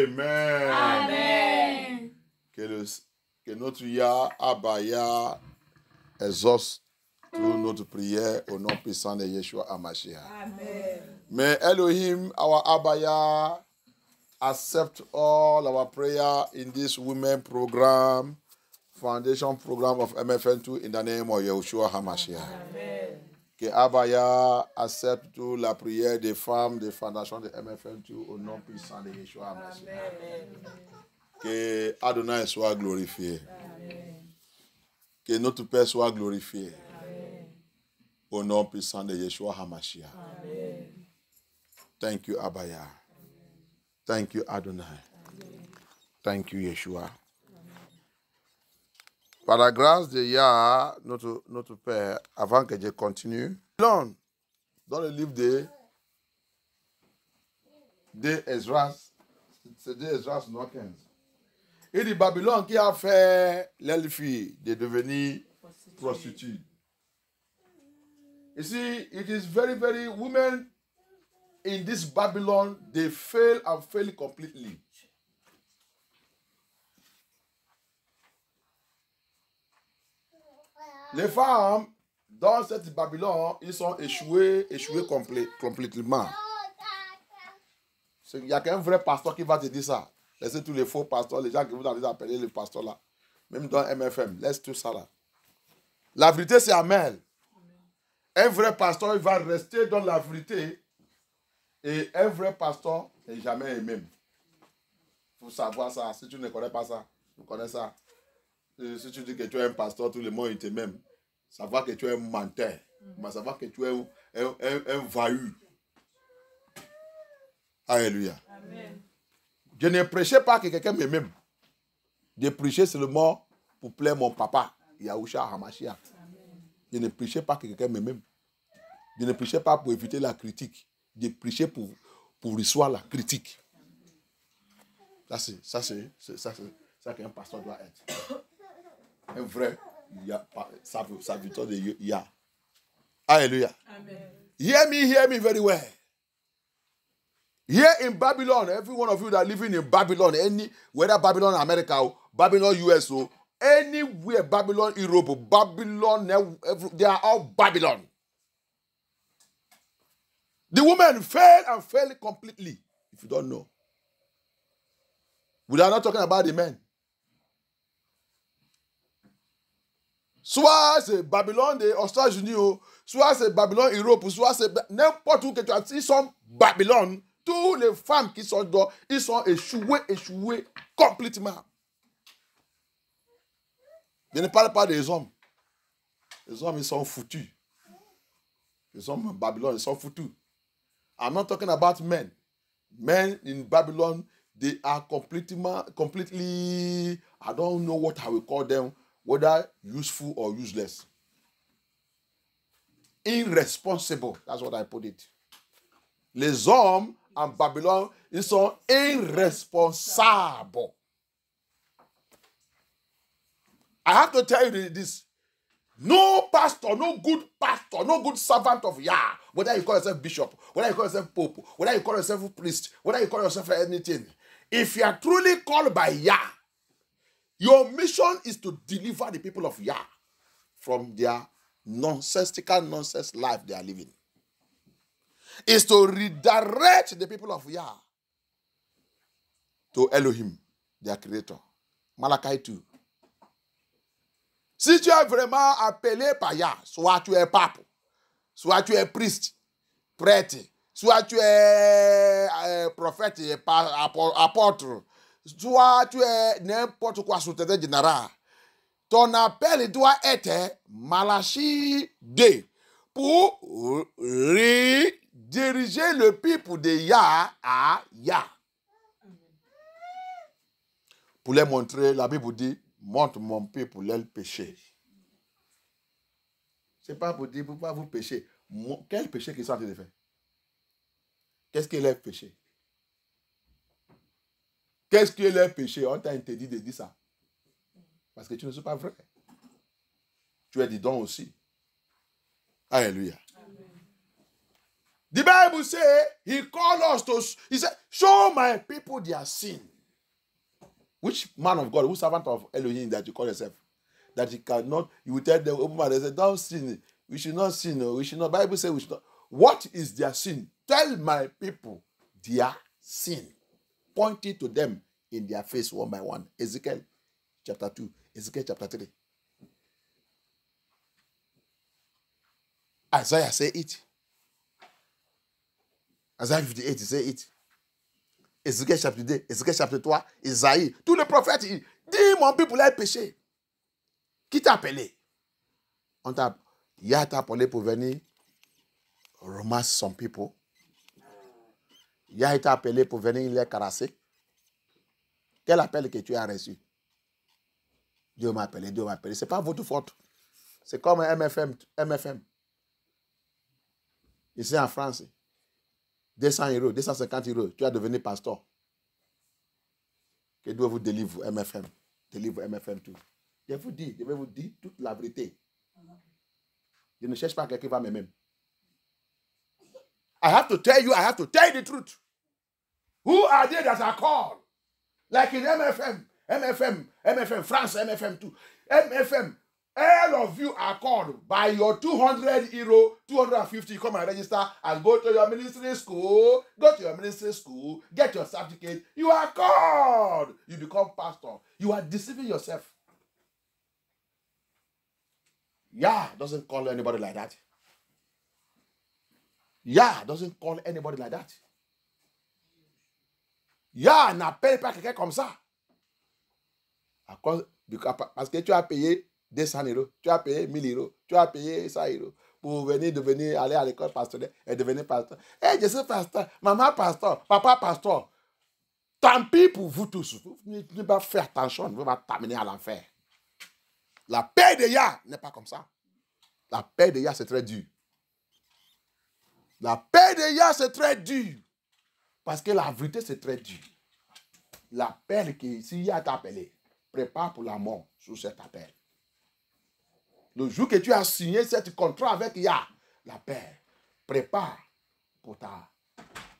Amen. Amen. Que notre Ya, Abba Ya, exauce toute notre prière au nom puissant de Yeshua HaMashiach. Amen. May Elohim, our Abba Ya, accept all our prayer in this women program, foundation program of MFN2 in the name of Yeshua HaMashiach. Amen. Que Abba Ya accepte toute la prière des femmes de fondation de MFN2 au nom puissant de Yeshua HaMashiach. Amen. Que Adonai soit glorifié. Amen. Que notre Père soit glorifié. Amen. Au nom puissant de Yeshua HaMashiach. Amen. Thank you, Abba Ya. Thank you, Adonai. Thank you, Yeshua. Par la grâce de Yah, notre Père, avant que je continue, dans le livre de Esdras, c'est de Esdras 15. Il dit Babylone qui a fait l'elfie de devenir prostituée. You see, it is very, very women in this Babylon, they fail and fail completely. Les femmes dans cette Babylone, ils sont échoués complètement. Il n'y a qu'un vrai pasteur qui va te dire ça. Laissez tous les faux pasteurs, les gens qui vous allez appeler les pasteurs là. Même dans MFM, laisse tout ça là. La vérité, c'est Amen. Un vrai pasteur, il va rester dans la vérité. Et un vrai pasteur n'est jamais aimé. Il faut savoir ça. Si tu ne connais pas ça, tu connais ça. Si tu dis que tu es un pasteur, tout le monde te m'aime. Savoir que tu es un menteur. Mais savoir que tu es un vahu. Alléluia. Amen. Je ne prêchais pas que quelqu'un m'aime. Je prêchais seulement pour plaire mon papa, Yahushua HaMashiach. Je ne prêchais pas que quelqu'un m'aime. Je ne prêchais pas pour éviter la critique. Je prêchais pour recevoir la critique. Ça, c'est ça qu'un pasteur doit être. Un vrai, sa victoire de Yah. Alléluia. Amen. Hear me very well. Here in Babylon, every one of you that are living in Babylon, whether Babylon America or Babylon US or anywhere, Babylon Europe, Babylon, they are all Babylon. The women fail and fail completely, if you don't know. We are not talking about the men. Soit c'est Babylone des États-Unis, soit c'est Babylone Europe, soit c'est n'importe où que tu as, ils sont Babylone. Toutes les femmes qui sont dehors, ils sont échouées complètement. Je ne parle pas des hommes. Les hommes, ils sont foutus. Les hommes en Babylone, ils sont foutus. I'm not talking about men. Men in Babylon, they are completely, I don't know what I will call them, whether useful or useless. Irresponsible, that's what I put it. Les hommes en Babylone, ils sont irresponsables. I have to tell you this. No pastor, no good servant of Yah, whether you call yourself bishop, whether you call yourself pope, whether you call yourself priest, whether you call yourself anything, if you are truly called by Yah, your mission is to deliver the people of Yah from their nonsensical nonsense life they are living. Is to redirect the people of Yah to Elohim, their creator. Malachi 2. Si tu es vraiment appelé par Yah, soit tu es pape, soit tu es priest, prêtre, soit tu es prophète et apôtre, soit tu es n'importe quoi secrétaire général, ton appel doit être Malachi 2 pour diriger le peuple de Yah à Yah. Pour les montrer, la Bible dit, montre mon peuple leur péché. Ce n'est pas pour dire, pourquoi vous péchez. Quel péché qu'ils sont en train de faire? Qu'est-ce qui est leur péché? Qu'est-ce qui est leur péché? On t'a interdit de dire ça. Parce que tu ne suis pas vrai. Tu es dedans aussi. Alléluia. The Bible says he called us to, he said, show my people their sin. Which man of God, which servant of Elohim that you call yourself? That he cannot, you will tell the open man, they say, don't sin. We should not sin. No, we should not. Bible says we should not. What is their sin? Tell my people their sin. Point it to them in their face one by one. Ezekiel chapter 2, Ezekiel chapter 3. Isaiah say it. Isaiah 58, say it. Ezekiel chapitre 2, Ezekiel chapitre 3, Isaïe. Tous les prophètes, ils disent, mon peuple a péché. Qui t'a appelé? Il y a appelé pour venir ramasser son people. Il a été appelé pour venir les caresser. Quel appel que tu as reçu? Dieu m'a appelé, Dieu m'a appelé. Ce n'est pas votre faute. C'est comme un MFM. Ici en France, 200 euros, 250 euros, tu vas devenir pasteur. Que Dieu vous délivre, MFM. Délivre MFM tout. Je vais vous dire toute la vérité. Je ne cherche pas quelqu'un qui va m'aimer. I have to tell you the truth. Who are they that are called? Like in MFM, France, MFM too. MFM, all of you are called by your 200 euro, 250, you come and register and go to your ministry school, get your certificate. You are called. You become pastor. You are deceiving yourself. Yah doesn't call anybody like that. Yah doesn't call anybody like that. Yah n'appelle pas quelqu'un comme ça. Parce que tu as payé 200 euros, tu as payé 1000 euros, tu as payé 100 euros pour devenir aller à l'école pastoral et devenir pasteur. Je suis pasteur, maman pasteur, papa pasteur. Tant pis pour vous tous. Vous ne pouvez pas faire attention, vous allez t'amener à l'enfer. La paix de Yah n'est pas comme ça. La paix de Yah, c'est très dur. La paix de Yah, c'est très dur. Parce que la vérité, c'est très dur. L'appel que si Yah t'a appelé, prépare pour la mort sous cet appel. Le jour que tu as signé ce contrat avec Yah, la paix, prépare pour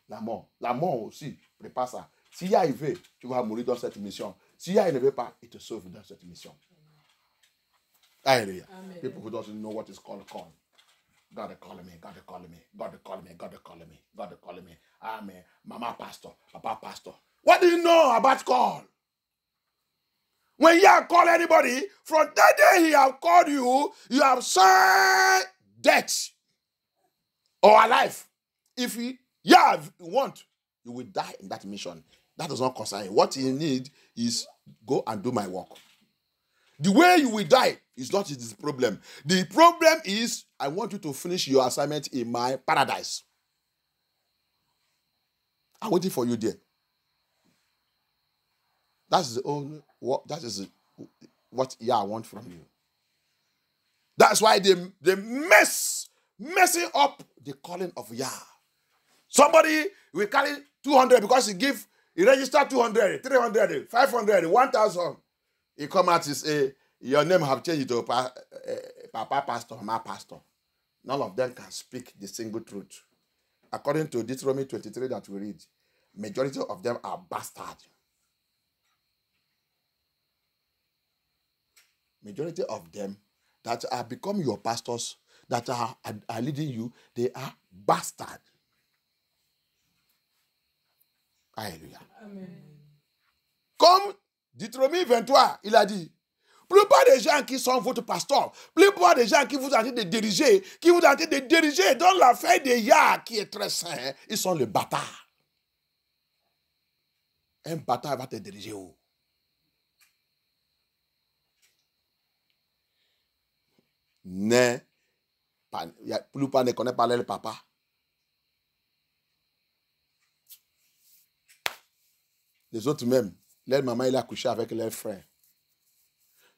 la mort. La mort aussi, prépare ça. Si Yah il veut, tu vas mourir dans cette mission. Si Yah il ne veut pas, il te sauve dans cette mission. Hallelujah. Amen. People who don't know what is called call. God calling me, God calling me, God calling me, God calling me, God calling me. Amen. Mama pastor, papa pastor. What do you know about call? When Yah call anybody, from that day he have called you, you have signed death or alive. If Yah want, you will die in that mission. That does not concern you. What you need is go and do my work. The way you will die is not his problem. The problem is, I want you to finish your assignment in my paradise. I'm waiting for you there. That is what Yah wants from you. That's why they messing up the calling of Yah. Somebody will carry 200 because he registered 200, 300, 500, 1,000. He come out and say, your name have changed to Papa Pastor, my pastor. None of them can speak the single truth. According to Deuteronomy 23 that we read, majority of them are bastards. Majority of them that are becoming your pastors, that are leading you, they are bastards. Alléluia. Amen. Comme Deutéronomie 23, il a dit, plupart des gens qui sont votre pasteur, plupart des gens qui vous ont en train de diriger, dans l'affaire de Yah qui est très saint, ils sont les bâtards. Un bâtard va te diriger où? Plupart ne connaissent pas leur papa. Les autres même, leur maman, il a couché avec leur frère.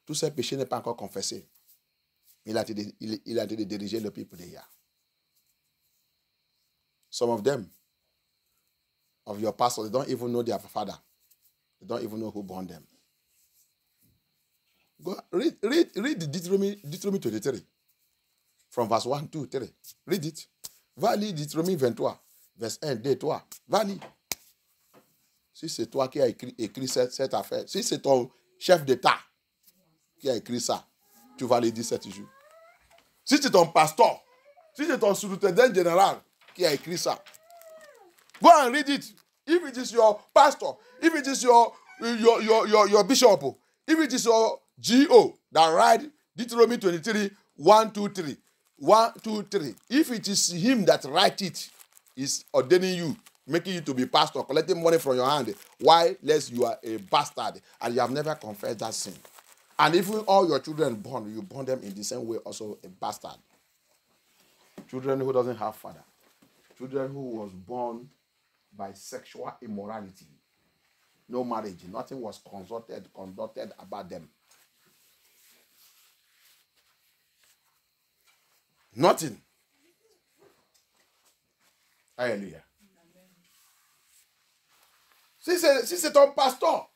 Tous ces péchés n'est pas encore confessé. Il a été de diriger le peuple de Yah. Some of them, of your pastors, they don't even know their father. They don't even know who born them. Go read Deuteronomy 23 from verse 1, 2, 3. Read it. Va lire Deutéronome 23, verset 1, 2, 3. Va lire. Si c'est toi qui as écrit cette affaire, si c'est ton chef d'État qui a écrit ça, tu vas les dire 7 jours. Si c'est ton pasteur, si c'est ton secrétaire général qui a écrit ça, go and read it. If it is your pastor, if it is your bishop, if it is your GO that write Deuteronomy 23, 1, 2, 3. 1, 2, 3. If it is him that write it, is ordaining you, making you to be pastor, collecting money from your hand. Why? Lest you are a bastard and you have never confessed that sin. And even all your children born, you born them in the same way, also a bastard. Children who doesn't have father. Children who was born by sexual immorality. No marriage. Nothing was conducted about them. Nothing. Alléluia. Si c'est ton pasteur,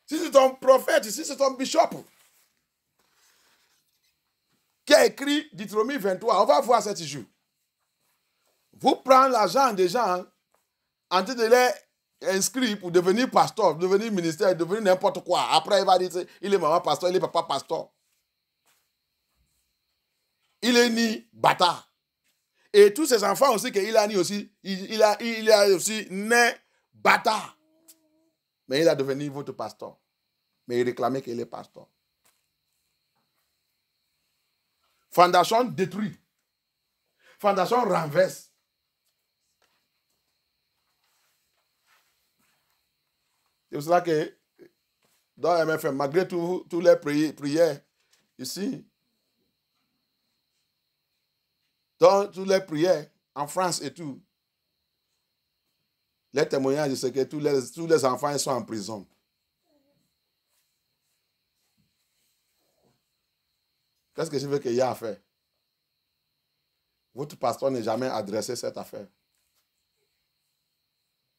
si c'est ton prophète, si c'est ton bishop qui a écrit Deutéronome 23, on va voir cet jour. Vous prenez l'argent des gens en train de les inscrire pour devenir pasteur, devenir ministère, devenir n'importe quoi. Après, il va dire, il est maman pasteur, il est papa pasteur. Il est ni bâtard. Et tous ses enfants aussi, qu'il a ni aussi, il a aussi né bâtard. Mais il a devenu votre pasteur. Mais il réclamait qu'il est pasteur. Fondation détruit. Fondation renverse. C'est pour cela que dans MFM, malgré toutes les prières, ici, dans toutes les prières, en France et tout, les témoignages, c'est que tous les enfants ils sont en prison. Qu'est-ce que je veux qu'il y a à faire? Votre pasteur n'a jamais adressé cette affaire.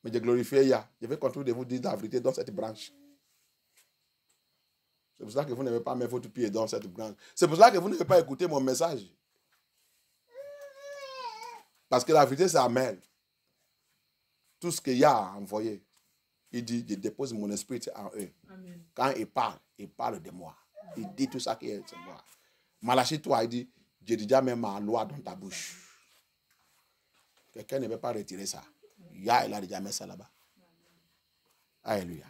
Mais je glorifie Yah. Je vais continuer de vous dire la vérité dans cette branche. C'est pour ça que vous n'avez pas mis votre pied dans cette branche. C'est pour ça que vous n'avez pas écouté mon message. Parce que la vérité, c'est Amen. Tout ce qu'il y a envoyé, il dit, je dépose mon esprit en eux. Amen. Quand il parle de moi. Il dit tout ça qui est de moi. Malachie, toi, il dit, j'ai déjà mis ma loi dans ta bouche. Quelqu'un ne peut pas retirer ça. Yah, il a déjà mis ça là-bas. Alléluia.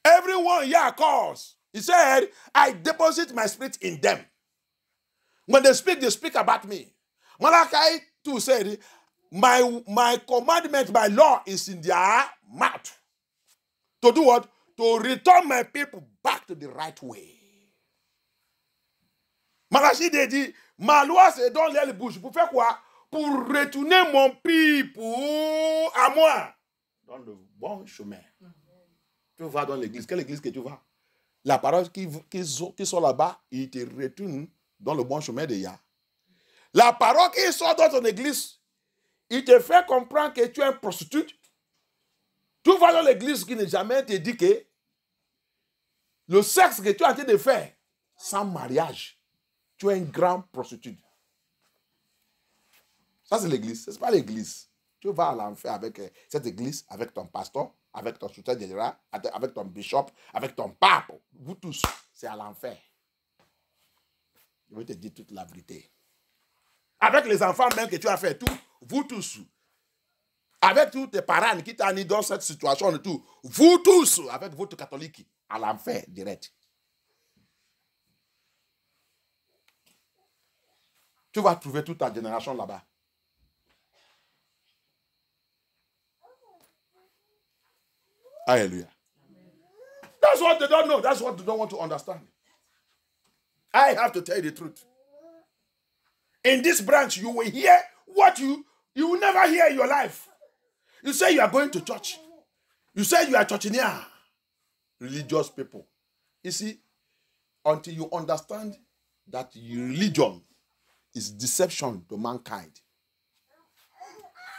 Everyone Yah calls. He said, I deposit my spirit in them. When they speak about me. Malachi too said, my commandment, my law is in their mouth. To do what? To return my people back to the right way. Malachi dit, ma loi c'est dans les bouches. Pour faire quoi? Pour retourner mon people à moi. Dans le bon chemin. Tu vas dans l'église. Quelle église que tu vas? La parole qui sont là-bas, ils te retournent dans le bon chemin de Yah. La parole qui sort dans ton église, il te fait comprendre que tu es un prostitute. Tu vas dans l'église qui n'a jamais te dit que le sexe que tu es en train de faire sans mariage, tu es un grand prostitute. Ça, c'est l'église. Ce n'est pas l'église. Tu vas à l'enfer avec cette église, avec ton pasteur, avec ton secrétaire général, avec ton bishop, avec ton pape. Vous tous, c'est à l'enfer. Je vais te dire toute la vérité. Avec les enfants même que tu as fait, tout, vous tous. Avec tous tes parents qui t'ont mis dans cette situation et tout, vous tous, avec votre catholique, à l'enfer direct. Tu vas trouver toute ta génération là-bas. Hallelujah. That's what they don't know. That's what they don't want to understand. I have to tell you the truth. In this branch, you will hear what you will never hear in your life. You say you are going to church. You say you are churchineer. Religious people. You see, until you understand that religion is deception to mankind,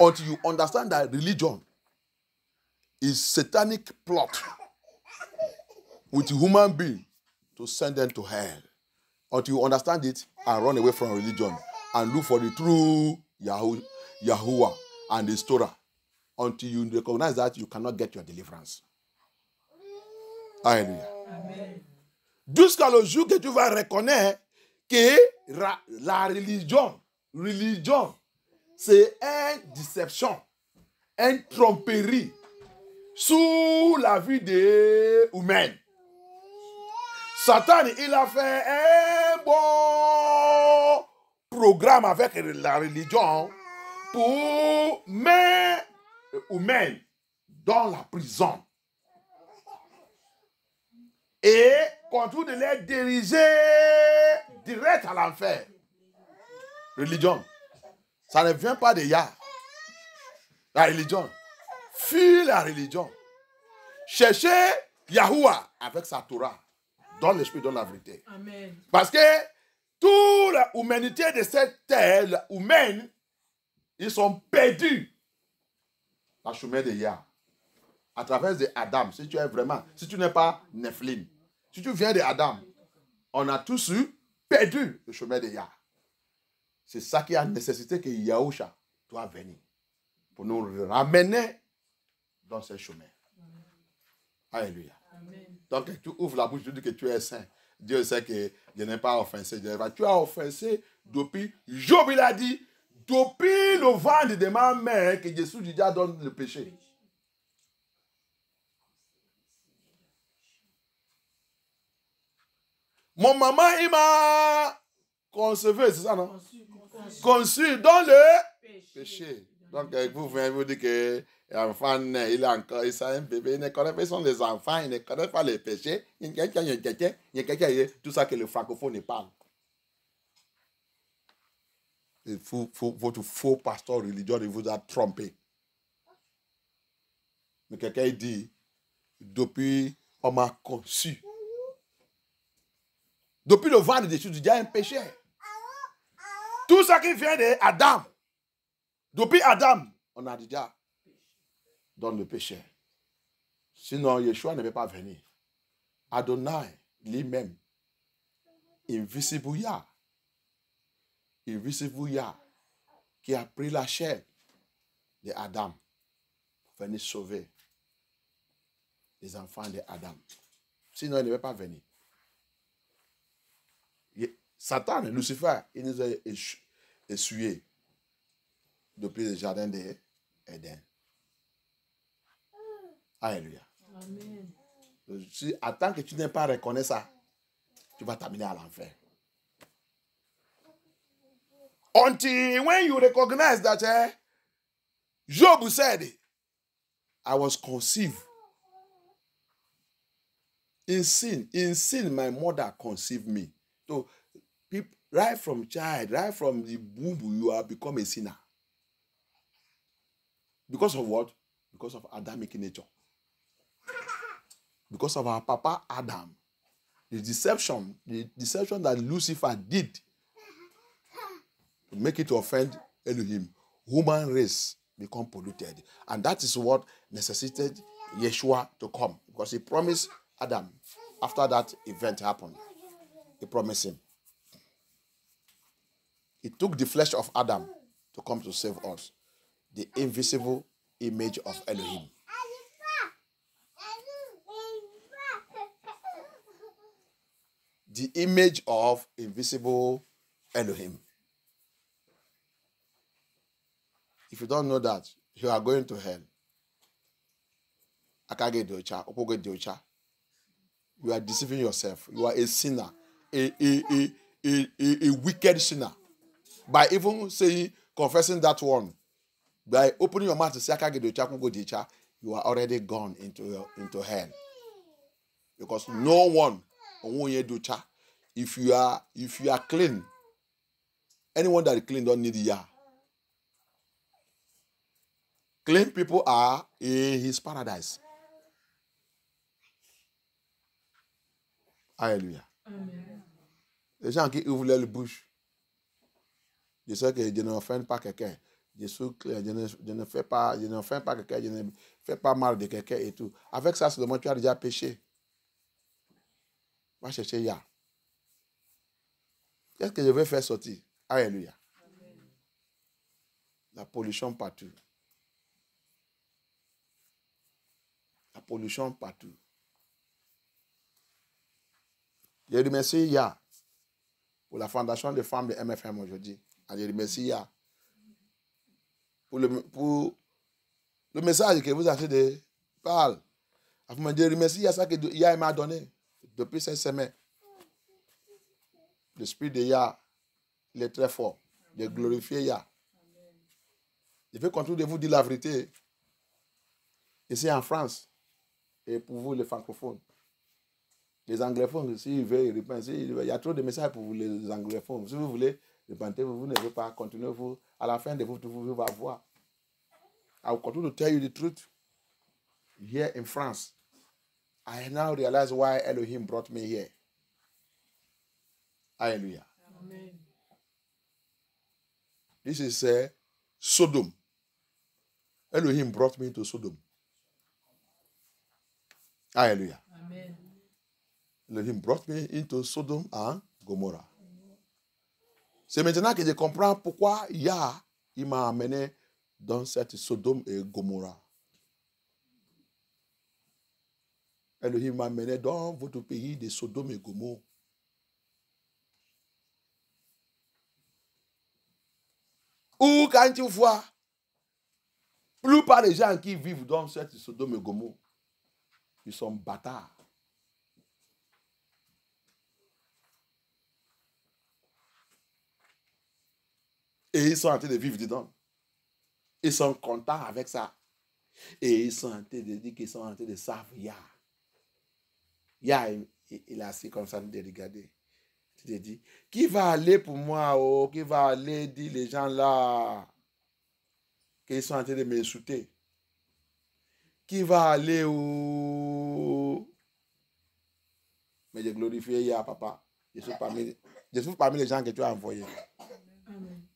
until you understand that religion is satanic plot with human being to send them to hell, until you understand it and run away from religion, and look for the true Yahuwah and the Torah until you recognize that you cannot get your deliverance. Alléluia. Amen. Jusqu'à le jour que tu vas reconnaître que la religion, c'est une déception, une tromperie sous la vie des humains. Satan, il a fait un bon programme avec la religion pour mettre les humains dans la prison. Et continue de les diriger direct à l'enfer. Religion. Ça ne vient pas de Yah. La religion. Fuis la religion. Cherchez Yahuwah avec sa Torah. Dans l'esprit, dans la vérité. Amen. Parce que toute l'humanité de cette terre humaine, ils sont perdus dans le chemin de Yah. À travers de Adam. Si tu es vraiment, si tu n'es pas Nephilim, si tu viens de Adam, on a tous perdu le chemin de Yah. C'est ça qui a nécessité que Yahusha doit venir pour nous ramener dans ce chemin. Alléluia. Amen. Donc, tu ouvres la bouche, tu dis que tu es saint. Dieu sait que je n'ai pas offensé. Tu as offensé depuis, Job il a dit, depuis le ventre de ma mère que Jésus déjà donne le péché. Mon maman, il m'a conçu, c'est ça, non? Conçu dans le péché. Donc, vous venez vous dire que l'enfant, il est encore, il est un bébé, il ne connaît pas, ils sont des enfants, il ne connaît pas les péchés. Tout ça que le francophone parle. Votre faux pasteur religieux, il vous a trompé. Mais quelqu'un dit, depuis, on m'a conçu. Depuis le ventre de Jésus, il y a un péché. Tout ça qui vient d'Adam. Depuis Adam, on a déjà dans le péché. Sinon, Yeshua ne peut pas venir. Adonai, lui-même, invisible Yah, qui a pris la chair de Adam pour venir sauver les enfants d'Adam. Sinon, il ne peut pas venir. Satan, Lucifer, il nous a essuyés depuis le jardin d'Éden. Alléluia. Amen. Si, attends que tu n'aies pas reconnu ça, tu vas t'amener à l'enfer. Until when you recognize that Job said, I was conceived in sin. In sin, my mother conceived me. So, right from child, right from the womb, you have become a sinner. Because of what? Because of Adamic nature. Because of our papa Adam. The deception that Lucifer did to make it to offend Elohim. Human race become polluted. And that is what necessitated Yeshua to come. Because he promised Adam, after that event happened, he promised him. He took the flesh of Adam to come to save us. The invisible image of Elohim. The image of invisible Elohim. If you don't know that, you are going to hell. You are deceiving yourself. You are a sinner. A wicked sinner. By even saying, confessing that one, by opening your mouth to say, you are already gone into hell. Because no one, if you are clean, anyone that is clean don't need Yah. Clean people are in his paradise. Alléluia. Amen. Les gens qui ouvrent leur bouche, je sais que je n'offense pas quelqu'un. Je ne fais pas quelqu'un, je ne fais pas mal de quelqu'un et tout. Avec ça, seulement tu as déjà péché. Va chercher Yah. Qu'est-ce que je vais faire sortir? Alléluia. La pollution partout. La pollution partout. Je remercie Ya pour la fondation des femmes de MFM aujourd'hui. Je remercie Ya pour le message que vous avez de parle. Je remercie Ya ça que Ya m'a donné depuis cette semaine. L'esprit de Ya, il est très fort. De glorifier Ya. Je vais continuer de vous dire la vérité. Ici en France, et pour vous les francophones, les anglophones, s'ils veulent répondre, il y a trop de messages pour vous les anglophones. Si vous voulez répondre, vous ne devez pas continuer. Vous, à la fin de vous allez voir. I will continue to tell you the truth. Here in France, I now realize why Elohim brought me here. Hallelujah. Amen. This is Sodom. Elohim brought me to Sodom. Hallelujah. Amen. Elohim brought me into Sodom and Gomorrah. C'est maintenant que je comprends pourquoi il m'a amené dans cette Sodome et Gomorrah. Elohim m'a amené dans votre pays de Sodome et Gomorrah. Ou quand tu vois, la plupart des gens qui vivent dans cette Sodome et Gomorrah, ils sont bâtards. Et ils sont en train de vivre dedans. Ils sont contents avec ça. Et ils sont en train de dire qu'ils sont en train de servir Yah. Il est assis comme ça de regarder. Tu te dis, qui va aller pour moi? Oh, qui va aller dire les gens là qu'ils sont en train de m'insulter? Qui va aller où? Mais je glorifie Yah, papa. Je suis parmi les gens que tu as envoyés. Amen.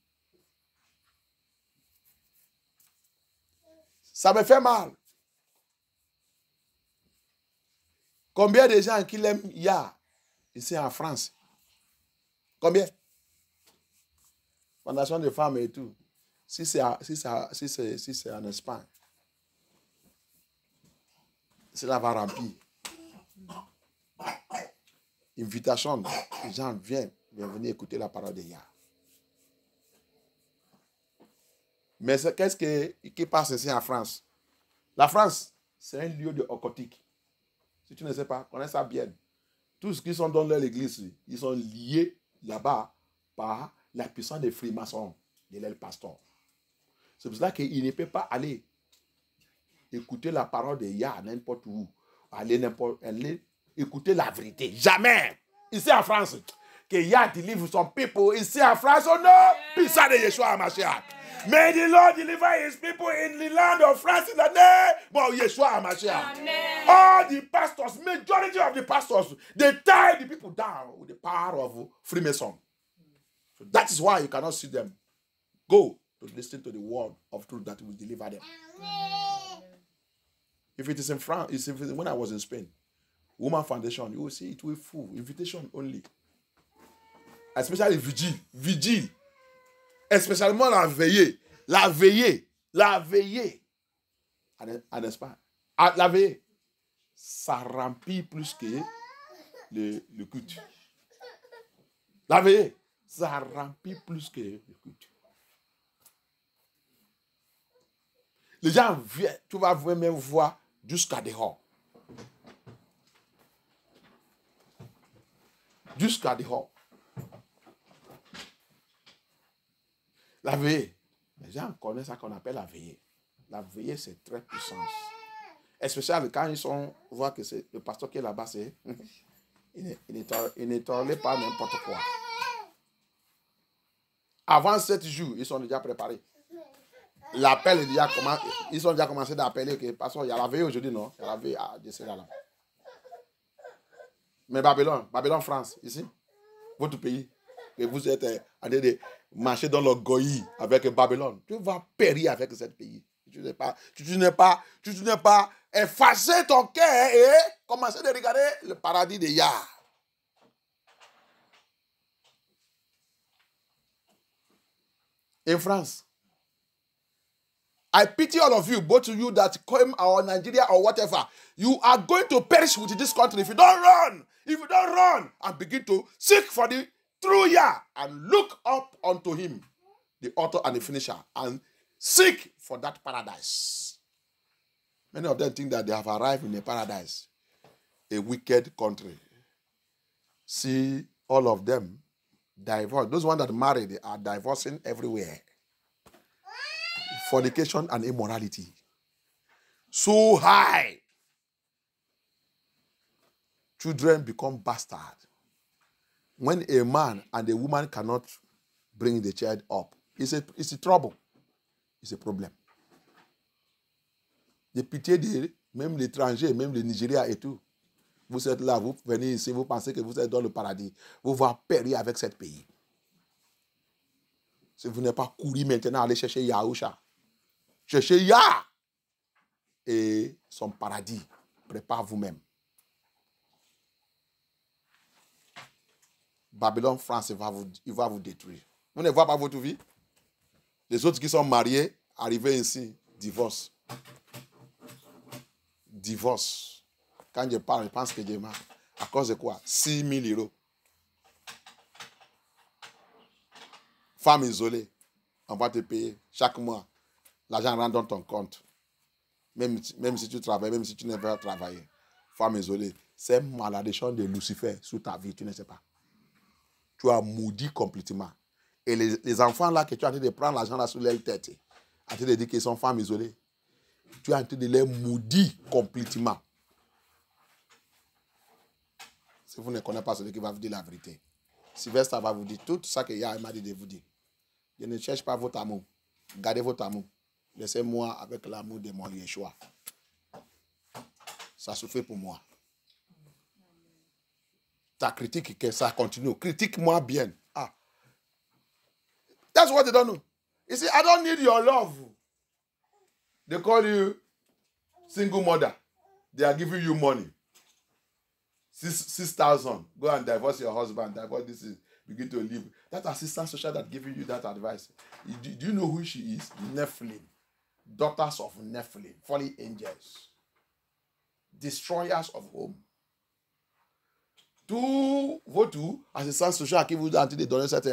Ça me fait mal. Combien de gens qui l'aiment Yah ici en France? Combien? Fondation de femmes et tout. Si c'est en Espagne, cela va remplir. Invitation, les gens viennent venir écouter la parole de Yah. Mais qu'est-ce qui passe ici en France? La France, c'est un lieu de occultique. Si tu ne sais pas, connais ça bien. Tous ceux qui sont dans l'église, ils sont liés là-bas par la puissance des francs-maçons, de leur pasteur. C'est pour cela qu'il ne peut pas aller écouter la parole de Yah n'importe où. Aller écouter la vérité. Jamais. Ici en France, que Yah délivre son peuple. Ici en France, oh non, puissance de Yeshua HaMashiach. May the Lord deliver his people in the land of France in the name of Yeshua HaMashiach. Amen. All the pastors, majority of the pastors, they tie the people down with the power of Freemason. So that is why you cannot see them go to listen to the word of truth that will deliver them. If it is in France, when I was in Spain, Woman Foundation, you will see it will full, invitation only. Especially vigile. Especiellement la veillée. En Espagne. La veillée. Ça remplit plus que le culte. La veillée. Ça remplit plus que le culte. Les gens viennent, tu vas même voir jusqu'à dehors. Jusqu'à dehors. La veillée. Les gens connaissent ça qu'on appelle la veillée. La veillée, c'est très puissant. Especially quand ils voient que c'est le pasteur qui est là-bas, il ne tolère pas n'importe quoi. Avant 7 jours, ils sont déjà préparés. L'appel est déjà commencé. Ils ont déjà commencé d'appeler que pasteur, il y a la veillée aujourd'hui, non? Il y a la veillée de cela là. Mais Babylone, France, ici, votre pays, et vous êtes en train de marcher dans l'orgueil avec Babylone. Tu vas périr avec ce pays. Tu n'es pas effacer ton cœur et commencer de regarder le paradis de Yah. En France, I pity all of you, both of you that came or Nigeria or whatever. You are going to perish with this country if you don't run. If you don't run and begin to seek for the true Yah and look up unto him, the author and the finisher, and seek for that paradise. Many of them think that they have arrived in a paradise, a wicked country. See, all of them divorce. Those ones that marry, they are divorcing everywhere. Fornication and immorality. So high. Children become bastards. When a man and a woman cannot bring the child up, it's a trouble. It's a problem. De pitié de même l'étranger, même le Nigeria et tout. Vous êtes là, vous venez ici, vous pensez que vous êtes dans le paradis. Vous allez périr avec ce pays. Si vous n'êtes pas couru maintenant, allez chercher Yahusha. Cherchez Yah. Et son paradis. Prépare vous-même. Babylone, France, il va vous détruire. Vous ne voyez pas votre vie? Les autres qui sont mariés, arrivés ici, divorce. Divorce. Quand je parle, je pense que je marre. À cause de quoi? 6 000 euros. Femme isolée, on va te payer chaque mois. L'argent rentre dans ton compte. Même si tu travailles, même si tu ne veux pas travailler. Femme isolée, c'est malédiction de Lucifer sur ta vie, tu ne sais pas. Tu as maudit complètement. Et les enfants là que tu es en train de prendre l'argent là sur leur tête, en train de dire qu'ils sont femmes isolées, tu es en train de les maudire complètement. Si vous ne connaissez pas celui qui va vous dire la vérité, Sylvestre va vous dire tout ça que Yah m'a dit de vous dire. Je ne cherche pas votre amour. Gardez votre amour. Laissez-moi avec l'amour de mon Yeshua. Ça suffit pour moi. Ta critique, que ça continue. Critique-moi bien. Ah. That's what they don't know. You see, I don't need your love. They call you single mother. They are giving you money. 6,000. Go and divorce your husband. Divorce this. Begin to live. That assistant social that giving you that advice. Do you know who she is? Nephilim. Daughters of Nephilim. Fallen angels. Destroyers of home. Tout votre assistant social qui vous a de donner cet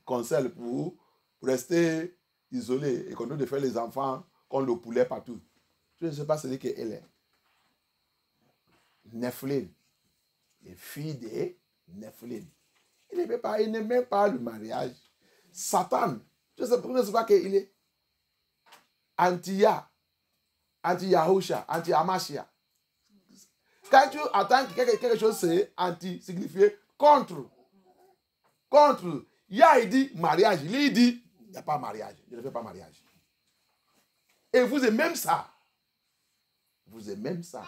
conseil pour rester isolé et continuer de faire les enfants comme le poulet partout. Je ne sais pas ce qu'elle est. Nephilim. Les filles de Nephilim. Il n'aime même pas le mariage. Satan. Je ne sais pas qu'il est anti-Yah, anti-Yahusha, anti-Amashia. Quand tu attends que quelque chose c'est anti-signifié contre. Contre. Yah, il dit mariage. Lui, il dit, il n'y a pas mariage. Je ne fais pas mariage. Et vous aimez même ça. Vous aimez même ça.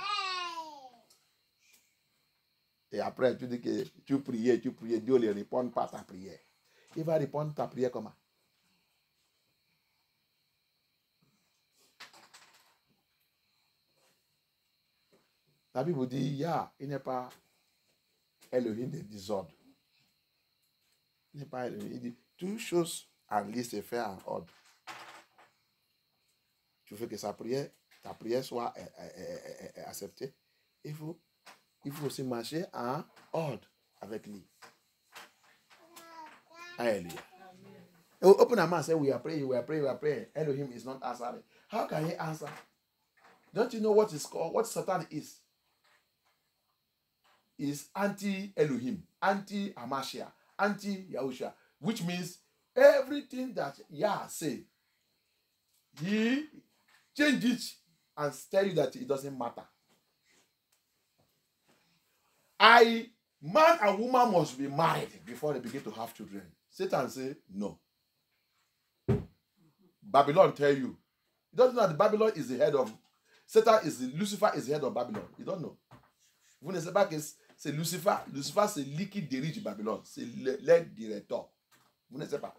Et après, tu dis que tu priais, Dieu ne répond pas à ta prière. Il va répondre à ta prière comment? La Bible vous dit, Yah, il n'est pas Elohim de désordre. Il n'est pas Elohim. Il dit, toutes choses en liste et fait en ordre. Tu veux que ta prière soit acceptée. Il faut aussi marcher en ordre avec lui. Hallelujah. Open your mouth and say, we are praying. Elohim is not answering. How can he answer? Don't you know what is called, what Satan is? Is anti-Elohim, anti-Amashia, anti-Yahusha, which means everything that Yah say, he change it and tell you that it doesn't matter. Man and woman must be married before they begin to have children. Satan say no. Babylon tell you. You don't know that Babylon is the head of Lucifer is the head of Babylon. You don't know. Vous ne savez pas que c'est Lucifer. Lucifer, c'est lui qui dirige Babylone. C'est le directeur. Vous ne savez pas.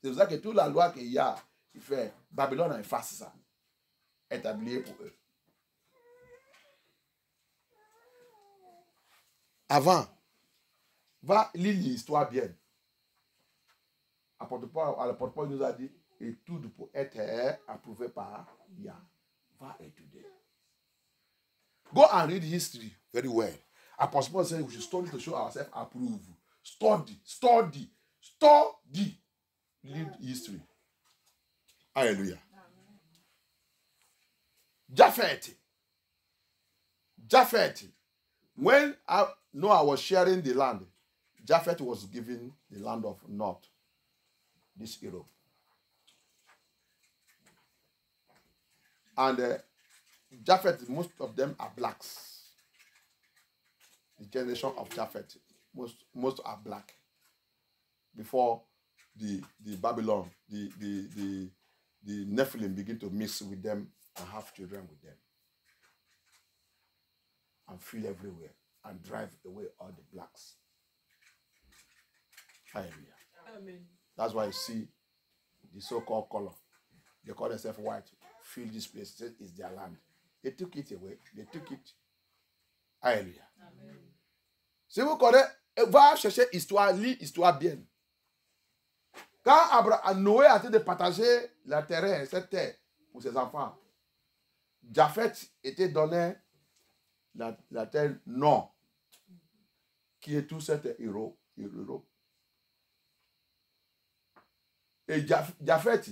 C'est pour ça que toute la loi qu'il y a, il fait, Babylone en face ça. Établi pour eux. Avant, va lire l'histoire bien. L'apôtre Paul nous a dit, étude pour être approuvé par Yah. Va étudier. Go and read history very well. Apostle Paul said we should study to show ourselves approved. Study. Read history. Hallelujah. Japheth. When Noah was sharing the land, Japheth was given the land of North, this Europe. And Japheth, most of them are blacks. The generation of Japheth, most are black. Before the Babylon, the Nephilim begin to mix with them and have children with them. And fill everywhere and drive away all the blacks. Hallelujah. Amen. That's why you see the so-called color. They call themselves white. Fill this place. It's their land. They took it away. They took it. Hallelujah. Amen. Si vous connaissez, va chercher histoire, lis histoire bien. Quand Noé a été de partager la terre, cette terre, pour ses enfants, Japheth était donné la terre nord, qui est tout cet Europe. Et Japheth,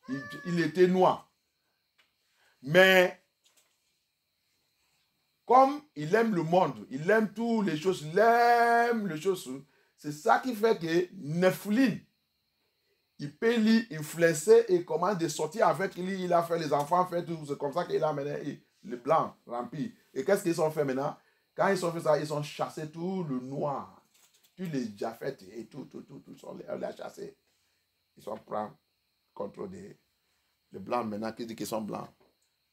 il était noir. Mais, comme il aime le monde, il aime toutes les choses, c'est ça qui fait que Nephilim, il peut lui influencer et commence de sortir avec lui, il a fait les enfants, fait tout, c'est comme ça qu'il a mené les blancs remplis. Et qu'est-ce qu'ils ont fait maintenant? Quand ils ont fait ça, ils ont chassé tout le noir, tous les Japheth et tout, on les a chassés. Ils ont pris contrôle des blancs maintenant, qui disent qu'ils sont blancs.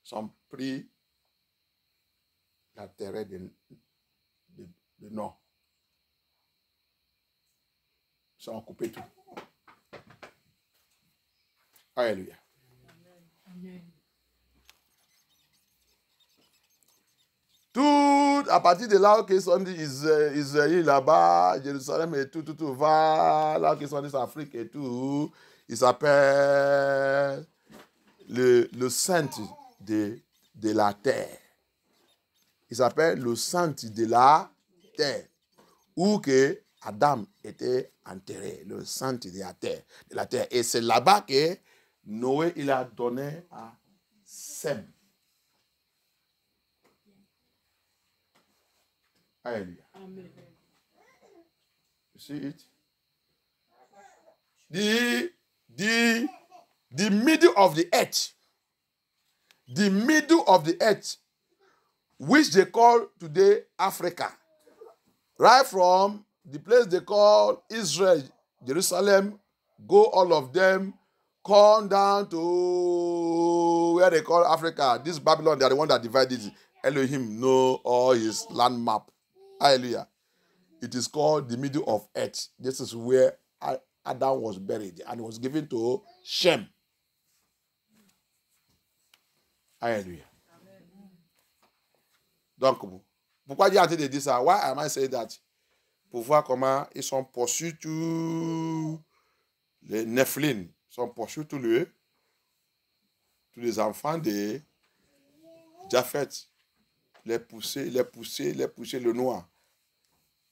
Ils ont pris la terre de nord. Ils ont coupé tout. Alléluia. Amen. Tout à partir de là qu'ils sont dit Israël là-bas, Jérusalem et tout va là qu'ils sont dit Afrique et tout, il s'appelle le saint de la terre. Il s'appelle le saint de la terre, où que Adam était enterré, le saint de la terre. Et c'est là-bas que Noé il a donné à Sem. Hallelujah. Amen. You see it? The middle of the earth, which they call today Africa, right from the place they call Israel, Jerusalem, go all of them, come down to where they call Africa. This Babylon, they are the one that divided it. Elohim know all his land map. Hallelujah. It is called the middle of earth. This is where Adam was buried and was given to Shem. Hallelujah. Donc, pourquoi Dieu a dit ça? Why am I saying that? Pour voir comment ils sont poursuivis tous les Nephilim, ils sont poursuivis tous les enfants de Japheth, les pousser, le noir,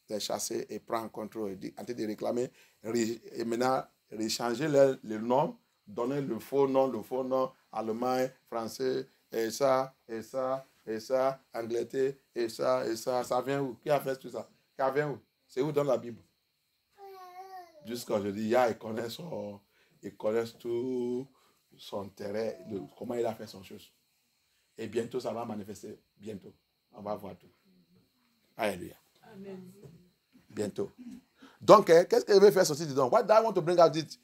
les chasser et prendre contrôle, en train de réclamer, et maintenant, rechanger le nom, donner le faux nom, allemand, français, et ça, Angleterre, et ça vient où? Qui a fait tout ça? Ça vient où? C'est où dans la Bible? Jusqu'à aujourd'hui, ils connaissent tout son terrain, comment il a fait son chose. Et bientôt, ça va manifester. Bientôt. On va voir tout. Alléluia. Amen. Bientôt. Donc, qu'est-ce que je vais faire sortir dedans? What do I want to bring out it?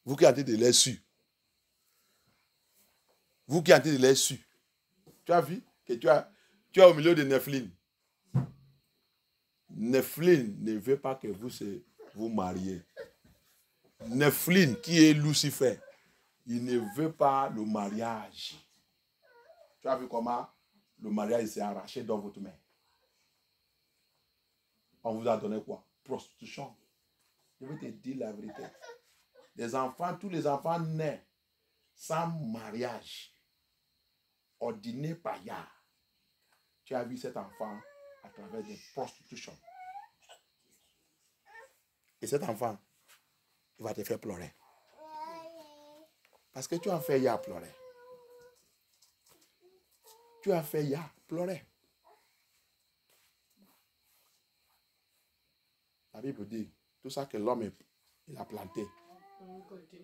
Vous qui avez de l'air su. Vous qui avez de l'air su. Tu as vu que tu es au milieu de Nephilim. Nephilim ne veut pas que vous mariez. Nephilim, qui est Lucifer, il ne veut pas le mariage. Tu as vu comment le mariage s'est arraché dans votre main? On vous a donné quoi? Prostitution. Je vais te dire la vérité. Les enfants, tous les enfants nés sans mariage, ordonnés par Yah. Tu as vu cet enfant à travers des prostitutions. Et cet enfant, il va te faire pleurer. Parce que tu as fait Yah pleurer. Tu as fait Yah pleurer. La Bible dit, tout ça que l'homme il a planté,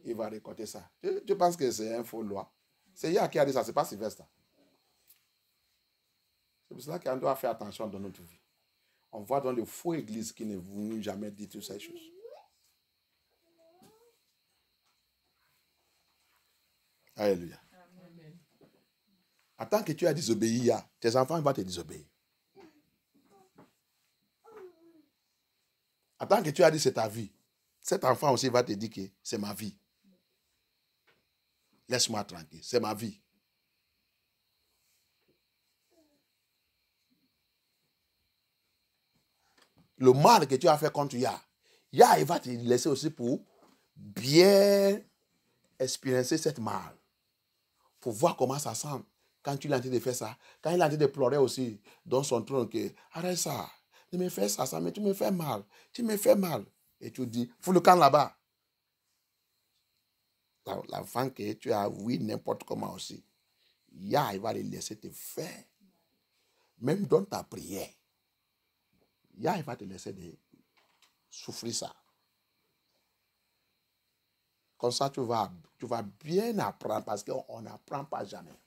il va récolter ça. Tu penses que c'est un faux loi? C'est Yah qui a dit ça, ce n'est pas Sylvestre. C'est pour cela qu'on doit faire attention dans notre vie. On voit dans les faux églises qui ne vont jamais dire toutes ces choses. Alléluia. Amen. En tant que tu as désobéi, tes enfants vont te désobéir. En tant que tu as dit c'est ta vie, cet enfant aussi va te dire que c'est ma vie. Laisse-moi tranquille, c'est ma vie. Le mal que tu as fait contre Yah, il va te laisser aussi pour bien expérimenter cette mal. Pour voir comment ça sent. Quand tu l'as en train de faire ça, quand il est en train de pleurer aussi dans son trône, que arrête ça, ne me fais ça, mais tu me fais mal. Tu me fais mal. Et tu dis, fous le camp là-bas. L'enfant que tu as, oui, n'importe comment aussi. Yah, il va le laisser te faire. Même dans ta prière. Yah, il va te laisser de souffrir ça. Comme ça, tu vas bien apprendre parce qu'on n'apprend pas jamais.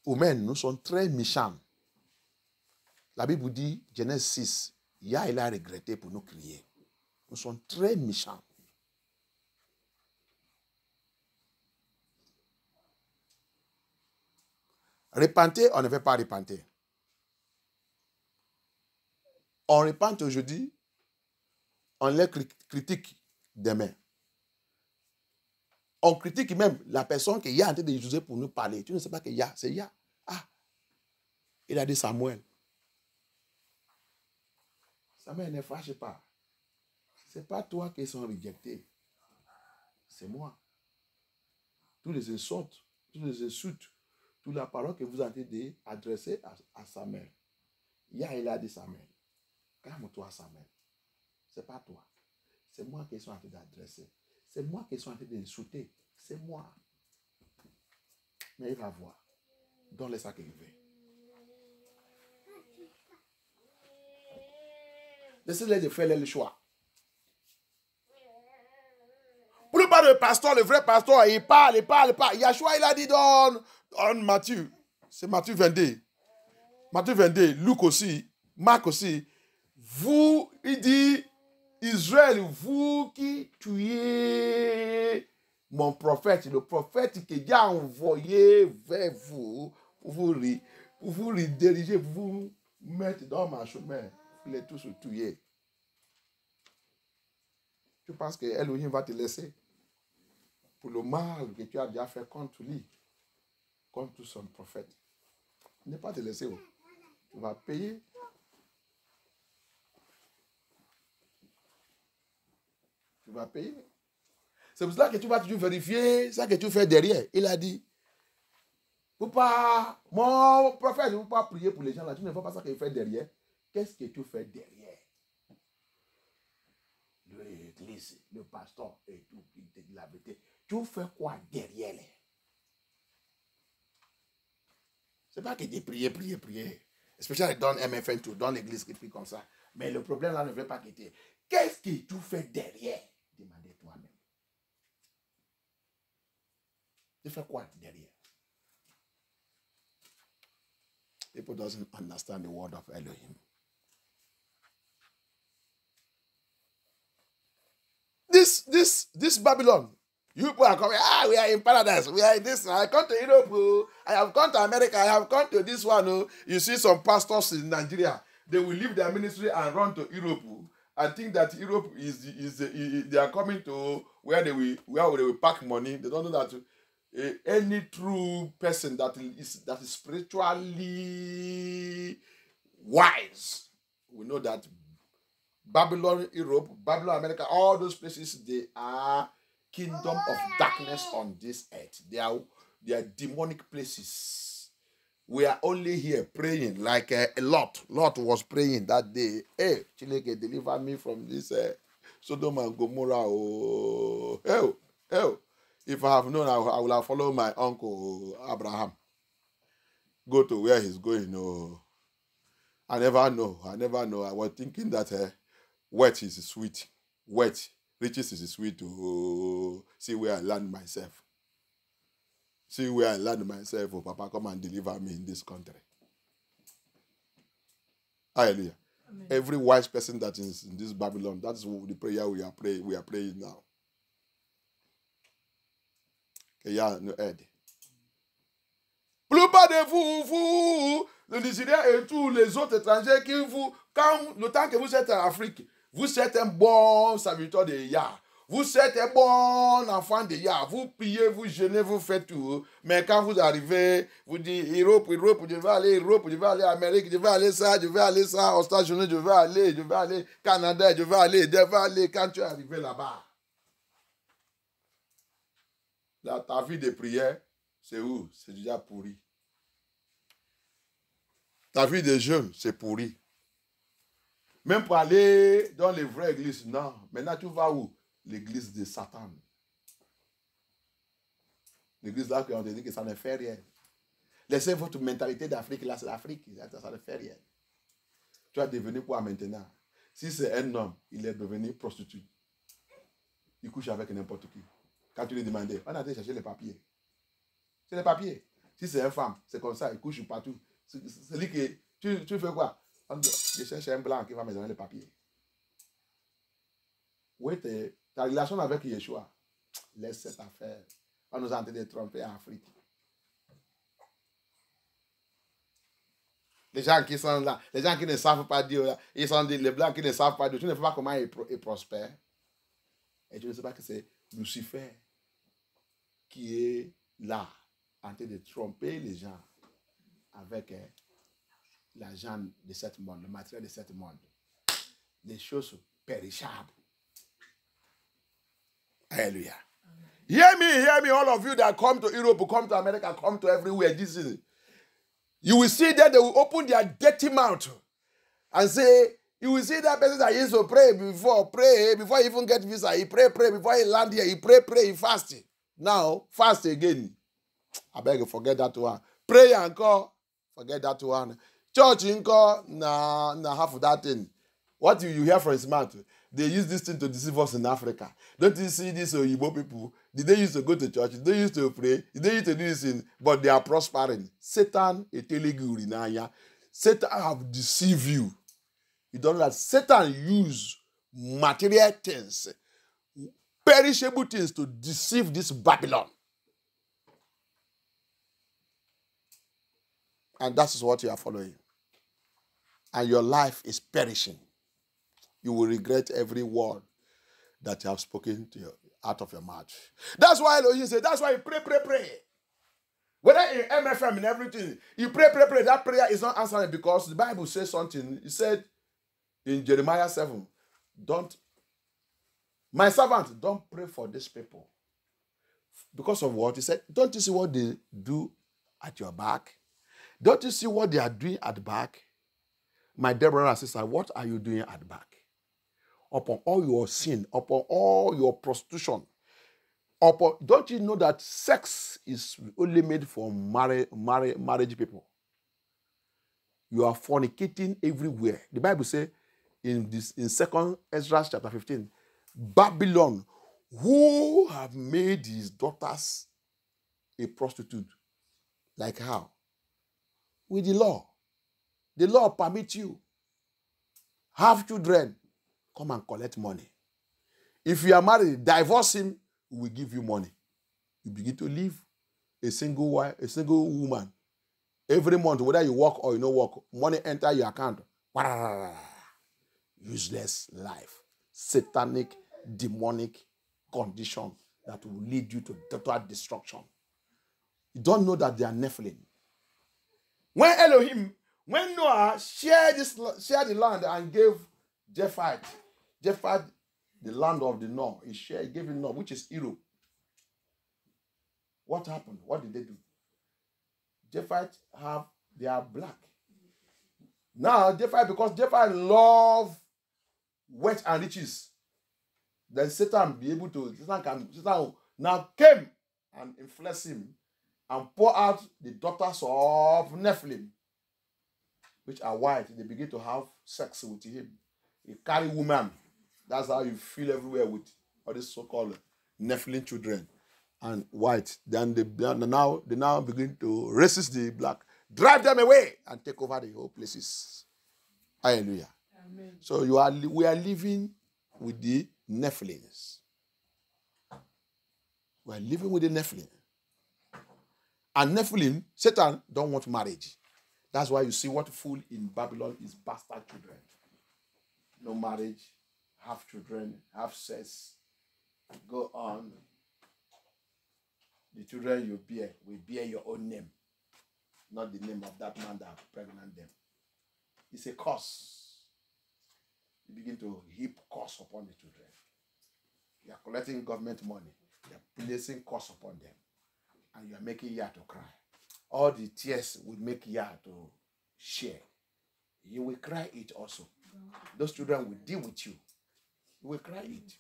Ou même, nous sommes très méchants. La Bible dit, Genèse 6, Yah, il a regretté pour nous crier. Nous sommes très méchants. Repenter, on ne veut pas repentir. On repente aujourd'hui, on les critique demain. On critique même la personne que Yah est en train d'utiliser pour nous parler. Tu ne sais pas que Yah, c'est Yah. Ah, il a dit Samuel. Samuel, ne fâche pas. Ce n'est pas toi qui sont rejetés. C'est moi. Tous les insultes, toute la parole que vous avez adressée à Samuel. Yah, il a dit Samuel. Calme-toi, Samuel. Ce n'est pas toi. C'est moi qui suis en train d'adresser. C'est moi qui suis en train d'insulter. C'est moi. Mais il va voir. Donne-le ça qu'il veut. Laissez-les de faire le choix. Pour le pas le pasteur, le vrai pasteur, il parle. Yahshua, il a dit dans Matthieu. C'est Matthieu 22. Matthieu 22, Luc aussi, Marc aussi. Vous, il dit, Israël, vous qui tuez mon prophète, le prophète que Dieu a envoyé vers vous, pour vous rediriger, pour vous mettre dans ma chemin, vous les tous tuer. Tu penses que Elohim va te laisser pour le mal que tu as déjà fait contre lui, contre son prophète? Il ne va pas te laisser. Tu vas payer. Tu vas payer. C'est pour cela que tu vas toujours vérifier ça que tu fais derrière. Il a dit, mon prophète, ne faut pas prier pour les gens là. Tu ne fais pas ça qu'il fait derrière. Qu'est-ce que tu fais derrière? L'église, le pasteur et tout, qui te dit la vérité. Tu fais quoi derrière les? C'est pas que tu prier. Especially dans MFN, tout, dans l'église qui prie comme ça. Mais le problème là ne veut pas quitter. Qu'est-ce que tu fais derrière? Demandez toi-même. Tu fais quoi derrière? People doesn't understand the word of Elohim. This Babylon, you people are coming, we are in paradise, we are in this, I come to Europe, I have come to America, I have come to this one. You see some pastors in Nigeria, they will leave their ministry and run to Europe and think that Europe they are coming to where they will pack money. They don't know that any true person that is spiritually wise will know that Babylon, Europe, Babylon, America, all those places, they are kingdom of darkness on this earth. They are demonic places. We are only here praying like Lot. Lot was praying that day. Hey, Chineke, deliver me from this Sodom and Gomorrah. Oh, hell. If I have known, I will have followed my uncle Abraham. Go to where he's going. Oh, I never know. I was thinking that wet is sweet. Wet. Riches is sweet to see where I land myself. Oh, Papa, come and deliver me in this country. Hallelujah. Amen. Every wise person that is in this Babylon, that is the prayer we are praying now. Okay, yeah, no head. Plus pas de vous, le Nigérien et tous les autres étrangers qui vous, quand le temps que vous êtes en Afrique, vous êtes un bon serviteur de Yah. Vous êtes un bon enfant de Yah. Vous priez, vous jeûnez, vous faites tout. Mais quand vous arrivez, vous dites Europe, je vais aller Europe, je vais aller Amérique, je vais aller ça, aux États-Unis, je vais aller Canada, je vais aller. Quand tu es arrivé là-bas, là, ta vie de prière, c'est où? C'est déjà pourri. Ta vie de jeûne, c'est pourri. Même pour aller dans les vraies églises, non. Maintenant, tu vas où? L'église de Satan. L'église là, on te dit que ça ne fait rien. Laissez votre mentalité d'Afrique, là, c'est l'Afrique, ça ne fait rien. Tu vas devenir quoi maintenant? Si c'est un homme, il est devenu prostitué. Il couche avec n'importe qui. Quand tu lui demandais, on a été chercher les papiers. C'est les papiers. Si c'est une femme, c'est comme ça, il couche partout. C'est lui qui... Tu fais quoi? Je cherche un blanc qui va me donner les papiers. Oui, ta relation avec Yeshua, laisse cette affaire. On nous a en train de tromper en Afrique. Les gens qui sont là, les gens qui ne savent pas Dieu, là, ils sont les blancs qui ne savent pas Dieu. Tu ne sais pas comment ils prospèrent. Et tu ne sais pas que c'est Lucifer qui est là, en train de tromper les gens avec l'argent de ce monde, le matériel de ce monde. Des choses périssables. Hallelujah. Hear me, all of you that come to Europe, come to America, come to everywhere. This is it. You will see that they will open their dirty mouth and say, you will see that person that used to pray before he even get visa. He pray before he land here. He pray, he fast. Now, fast again. I beg you, forget that one. Pray and call, forget that one. Church in call, nah, half of that thing. What you hear from his mouth? They use this thing to deceive us in Africa. Don't you see these Igbo people? Did they used to go to church? Did they used to pray? Did they used to do this thing? But they are prospering. Satan, Satan have deceived you. You don't know that Satan use material things, perishable things to deceive this Babylon. And that is what you are following. And your life is perishing. You will regret every word that you have spoken to you out of your mouth. That's why Elohim said, that's why you pray. Whether in MFM and everything, you pray. That prayer is not answering because the Bible says something. It said in Jeremiah 7, my servant, don't pray for these people. Because of what? He said, don't you see what they do at your back? Don't you see what they are doing at the back? My dear brother and sister, what are you doing at the back? Upon all your sin, upon all your prostitution, don't you know that sex is only made for marriage people? You are fornicating everywhere. The Bible says in 2 Ezra chapter 15, Babylon, who have made his daughters a prostitute. Like how? With the law. The law permits you. Have children. Come and collect money. If you are married, divorce him, we will give you money. You begin to live a single woman. Every month, whether you work or you don't work, money enter your account. Useless life. Satanic, demonic condition that will lead you to total destruction. You don't know that they are Nephilim. When Noah shared the land and gave Japheth, the land of the north, he gave him north, which is Europe. What happened? What did they do? Japheth they are black. Now, because Japheth love wealth and riches, then Satan now came and influenced him and pour out the daughters of Nephilim, which are white. They begin to have sex with him. He carry woman. That's how you feel everywhere with all these so-called Nephilim children and white. Then they now begin to resist the black, drive them away, and take over the whole places. Hallelujah. Amen. So we are living with the Nephilims. We are living with the Nephilim. And Nephilim, Satan don't want marriage. That's why you see what fool in Babylon is bastard children. No marriage, have children, have sex, go on. The children you bear will bear your own name, not the name of that man that pregnant them. It's a curse. You begin to heap curse upon the children. You are collecting government money. You are placing curse upon them. And you are making Yah to cry. All the tears will make Yah to share. You will cry it also. Those children will deal with you. You will cry it.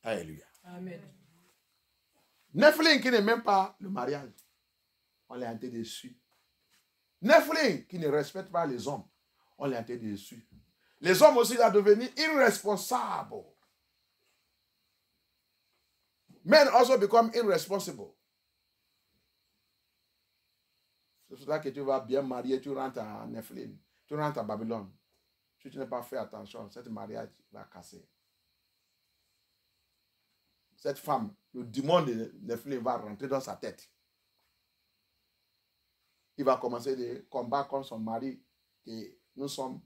Alléluia. Amen. Nephilim qui n'aime même pas le mariage, on les a été déçus. Nephilim qui ne respecte pas les hommes, on les a été déçus. Les hommes aussi sont devenus irresponsables. Men also become irresponsible. C'est pour ça que tu vas bien marier, tu rentres à Nephilim, tu rentres à Babylone. Si tu n'as pas fait attention, cet mariage va casser. Cette femme, le démon de Nephilim va rentrer dans sa tête. Il va commencer des combats contre son mari. Et nous sommes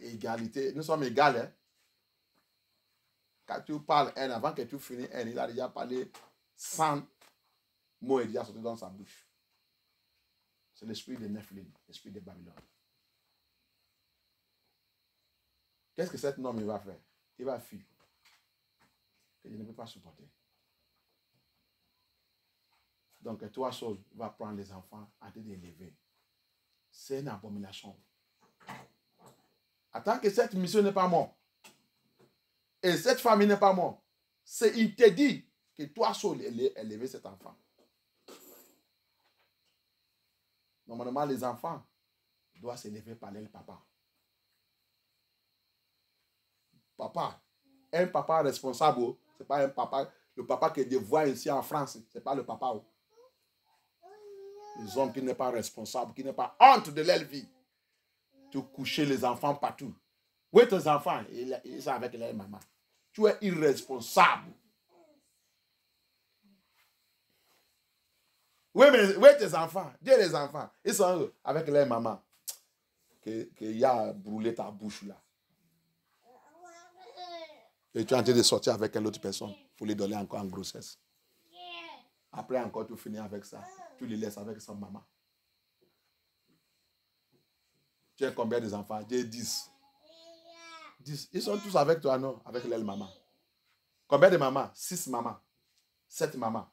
égalité, nous sommes égales. Hein? Quand tu parles un, avant que tu finisses un, il a déjà parlé 100 mots et déjà sorti dans sa bouche. C'est l'esprit de Nephilim, l'esprit de Babylone. Qu'est-ce que cet homme il va faire? Il va fuir. Que je ne peux pas supporter. Donc, trois choses. Il va prendre les enfants à te élever. C'est une abomination. Attends que cette mission n'est pas morte. Et cette famille n'est pas morte. Il te dit que toi seul élever cet enfant. Normalement, les enfants doivent s'élever par leur papa. Papa, un papa responsable, ce n'est pas un papa, le papa que Dieu voit ici en France, ce n'est pas le papa. Les hommes qui n'est pas responsable, qui n'est pas honte de leur vie. Tu coucher les enfants partout. Où est tes enfants? Ils sont avec leur maman. Tu es irresponsable. Où est tes enfants? Dis les enfants. Ils sont avec leur maman. Qu'il y a brûlé ta bouche là. Et tu es en train de sortir avec une autre personne pour lui donner encore en grossesse. Après encore, tu finis avec ça. Tu les laisses avec sa maman. Tu as combien d'enfants? J'ai 10. 10. Ils sont tous avec toi, non? Avec leur maman. Combien de mamans? 6 mamans. 7 mamans.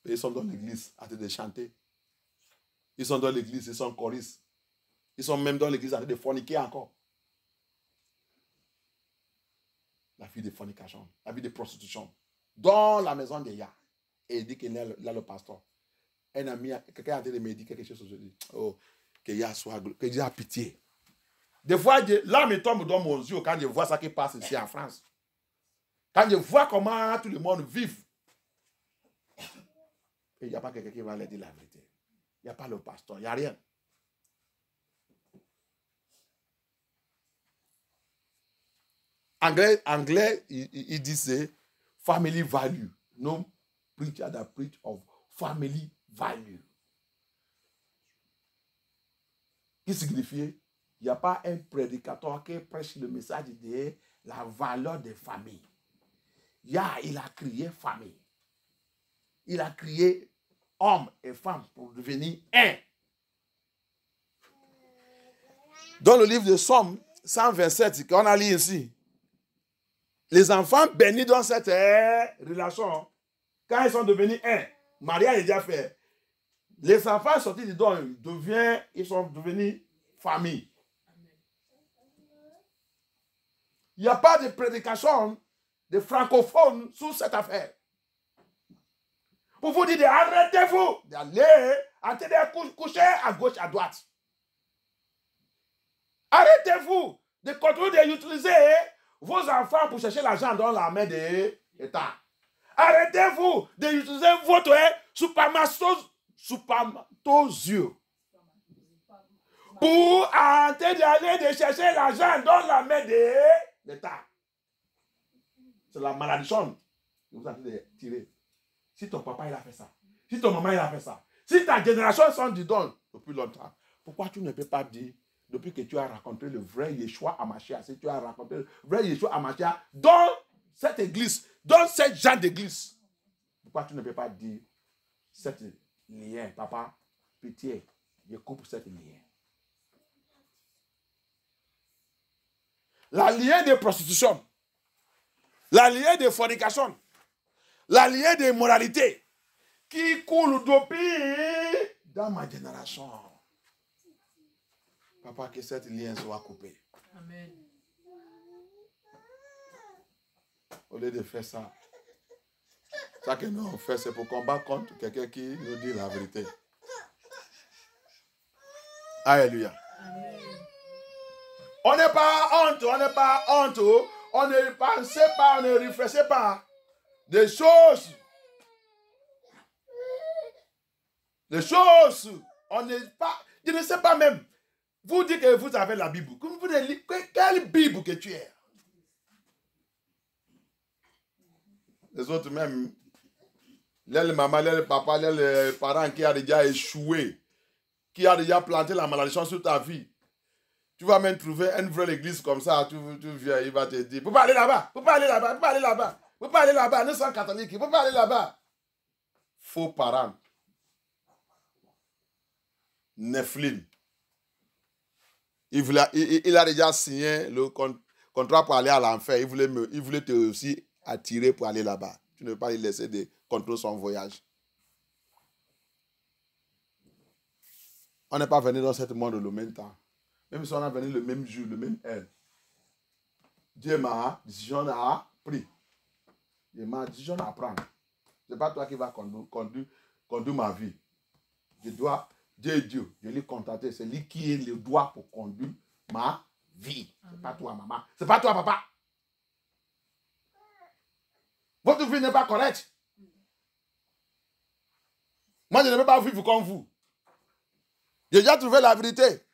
Et ils sont dans l'église en train de chanter. Ils sont dans l'église, ils sont choristes. Ils sont même dans l'église en train de forniquer encore. La vie de fornication, la vie de prostitution. Dans la maison de Yah. Et il dit qu'il est là le pasteur. Un ami, quelqu'un a me dit quelque chose aujourd'hui. Oh, que Yah soit, que Dieu a pitié. Des fois, l'âme tombe dans mon yeux quand je vois ça qui passe ici en France. Quand je vois comment tout le monde vit. Et il n'y a pas quelqu'un qui va leur dire la vérité. Il n'y a pas le pasteur, il n'y a rien. Anglais, il dit c'est family value. No preacher that preach of family value. Qui signifie, il n'y a pas un prédicateur qui prêche le message de la valeur des familles. Il a créé famille. Il a créé hommes et femmes pour devenir un. Dans le livre de Somme 127, qu'on a lu ici, les enfants bénis dans cette relation, quand ils sont devenus un, mariage est déjà fait. Les enfants sortis du don, ils sont devenus famille. Il n'y a pas de prédication de francophones sur cette affaire. Pour vous dire, arrêtez-vous d'aller coucher à gauche, à droite. Arrêtez-vous de continuer d'utiliser vos enfants pour chercher l'argent dans la main de l'État. Arrêtez-vous d'utiliser votre supermatosieux pour d'aller de chercher l'argent dans la main de l'État. C'est la malédiction que vous avez de tirer. Si ton papa il a fait ça, si ton maman il a fait ça, si ta génération sont du don depuis longtemps, pourquoi tu ne peux pas dire, depuis que tu as raconté le vrai Yeshua Amashia, si tu as raconté le vrai Yeshua Amashia dans cette église, dans cette genre d'église, pourquoi tu ne peux pas dire cette lien, papa, pitié, je coupe cette lien. La lien de prostitution, la lien de fornication, la lien de moralité qui coule depuis dans ma génération. Papa, que cette lien soit coupée. Amen. Au lieu de faire ça, ça que nous on fait, c'est pour combattre contre quelqu'un qui nous dit la vérité. Alléluia. Amen. On n'est pas honte, on n'est pas honte, on ne pensait pas, on ne réfléchissait pas des choses. Des choses, on n'est pas, je ne sais pas même. Vous dites que vous avez la Bible. Quelle Bible que tu es? Les autres même, les mamans, les papas, les parents qui ont déjà échoué, qui ont déjà planté la malédiction sur ta vie. Tu vas même trouver une vraie église comme ça, tu viens, il va te dire, faut pas aller là-bas, faut pas aller là-bas, faut pas aller là-bas, faut pas aller là-bas, nous sommes catholiques, faut pas aller là-bas. Faux parents. Nephilim. Il a déjà signé le contrat pour aller à l'enfer. Il voulait te aussi attirer pour aller là-bas. Tu ne veux pas lui laisser de contrôler son voyage. On n'est pas venu dans ce monde le même temps. Même si on est venu le même jour, le même heure. Dieu m'a décision à pris. Dieu m'a décision à prendre. Ce n'est pas toi qui vas conduire ma vie. Je dois... Dieu, je l'ai contacté, c'est lui qui est le droit pour conduire ma vie. Ce n'est pas toi, maman. Ce n'est pas toi, papa. Votre vie n'est pas correcte. Moi, je ne peux pas vivre comme vous. J'ai déjà trouvé la vérité.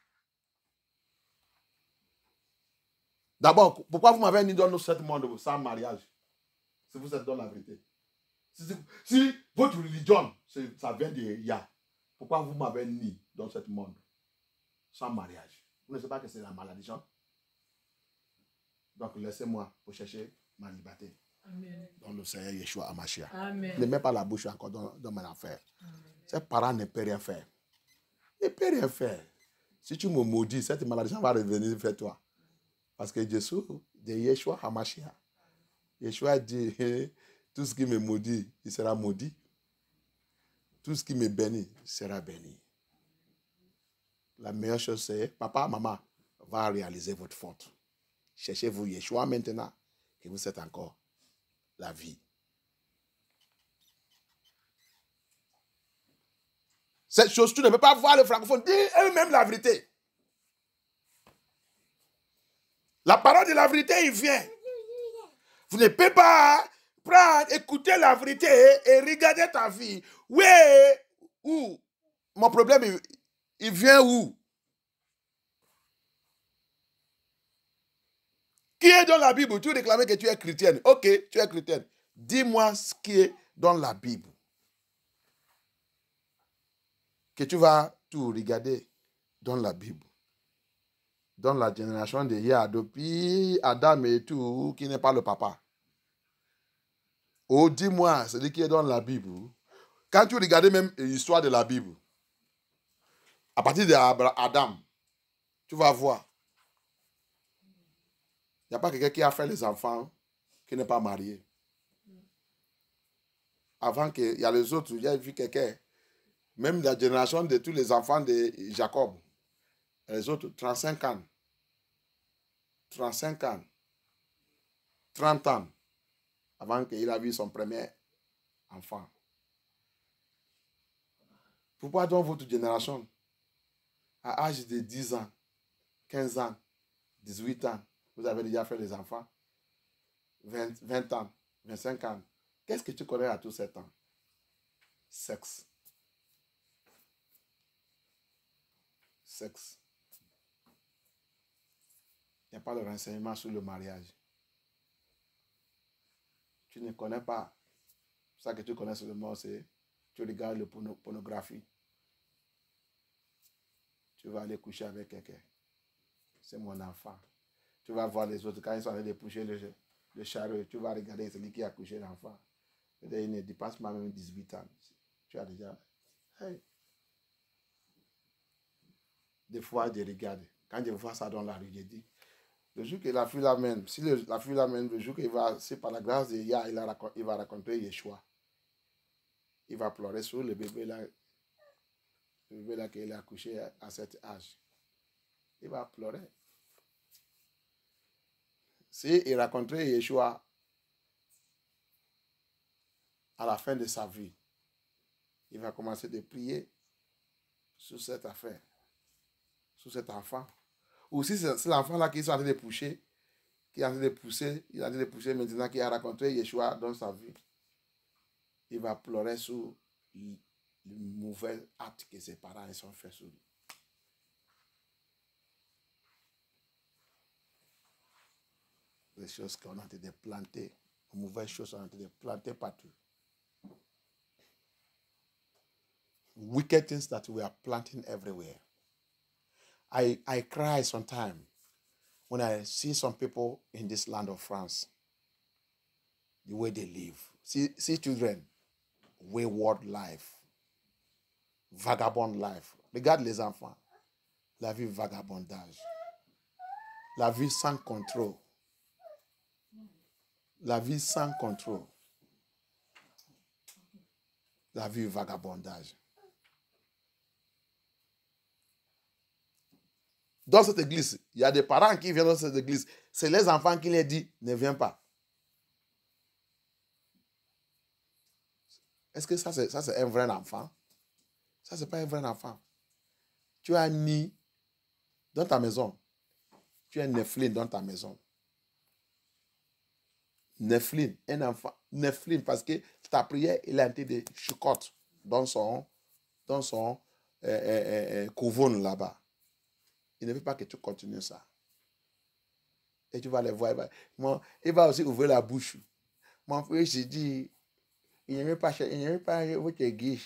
D'abord, pourquoi vous m'avez mis dans ce monde sans mariage? Si vous êtes dans la vérité. Si votre religion, ça vient de Yah. Pourquoi vous m'avez mis dans ce monde sans mariage? Vous ne savez pas que c'est la malédiction? Donc laissez-moi pour chercher ma liberté. Amen. Dans le Seigneur Yeshua Amashia. Amen. Ne mets pas la bouche encore dans mon affaire. Ces parents ne peuvent rien faire. Ils ne peuvent rien faire. Si tu me maudis, cette malédiction va revenir vers toi. Parce que Jésus, de Yeshua Amashia, Yeshua dit, tout ce qui me maudit, il sera maudit. Tout ce qui me bénit sera béni. La meilleure chose, c'est, papa, maman, va réaliser votre faute. Cherchez-vous Yeshua maintenant et vous êtes encore la vie. Cette chose, tu ne peux pas voir les francophones dire eux-mêmes la vérité. La parole de la vérité, il vient. Vous ne pouvez pas prendre, écouter la vérité et regarder ta vie. Oui, où? Mon problème, il vient où? Qui est dans la Bible? Tu réclames que tu es chrétienne. Ok, tu es chrétienne. Dis-moi ce qui est dans la Bible. Que tu vas tout regarder dans la Bible. Dans la génération de hier, depuis Adam et tout, qui n'est pas le papa. Oh, dis-moi, c'est ce qui est dans la Bible. Quand tu regardes même l'histoire de la Bible, à partir d'Adam, tu vas voir Il n'y a pas quelqu'un qui a fait les enfants qui n'est pas marié. Avant qu'il y a les autres, j'ai vu quelqu'un, même la génération de tous les enfants de Jacob, les autres, 35 ans, 35 ans, 30 ans, avant qu'il ait vu son premier enfant. Pourquoi donc votre génération, à l'âge de 10 ans, 15 ans, 18 ans, vous avez déjà fait les enfants, 20 ans, 25 ans, qu'est-ce que tu connais à tous ces temps? Sexe. Sexe. Il n'y a pas de renseignement sur le mariage. Tu ne connais pas. Ça que tu connais seulement, c'est tu regardes la pornographie. Tu vas aller coucher avec quelqu'un. C'est mon enfant. Tu vas voir les autres, quand ils sont en train de pousser le chariot, tu vas regarder celui qui a couché l'enfant. Il ne dépasse pas même 18 ans. Tu as déjà... Hey. Des fois, je regarde. Quand je vois ça dans la rue, je dis, le jour que la fille l'amène, si la fille l'amène, le jour qu'il va, c'est par la grâce de Yah, il va raconter Yeshua. Il va pleurer sur le bébé là qu'il a accouché à cet âge. Il va pleurer. Si il racontait Yeshua à la fin de sa vie, il va commencer de prier sur cette affaire, sur cet enfant. Ou si c'est l'enfant là qui est en train de pousser, il est en train de pousser maintenant, qui a raconté Yeshua dans sa vie, il va pleurer sur le mauvais acte que ses parents ont fait sur lui. Les choses qu'on a été de planter, les mauvaises choses qu'on a été de planter partout. Wicked things that we are planting everywhere. I cry sometimes when I see some people in this land of France, the way they live. See children, wayward life, vagabond life. Regarde les enfants, la vie vagabondage, la vie sans contrôle, la vie sans contrôle, la vie vagabondage. Dans cette église, il y a des parents qui viennent dans cette église. C'est les enfants qui les disent, ne viens pas. Est-ce que ça c'est un vrai enfant? Ça, c'est pas un vrai enfant. Tu as mis dans ta maison. Tu as Nephilim dans ta maison. Nephilim, un enfant. Nephilim, parce que ta prière, il a été de chucote dans son couvon là-bas. Il ne veut pas que tu continues ça. Et tu vas les voir. Il va aussi ouvrir la bouche. Mon frère, j'ai dit, il n'aimait pas votre église.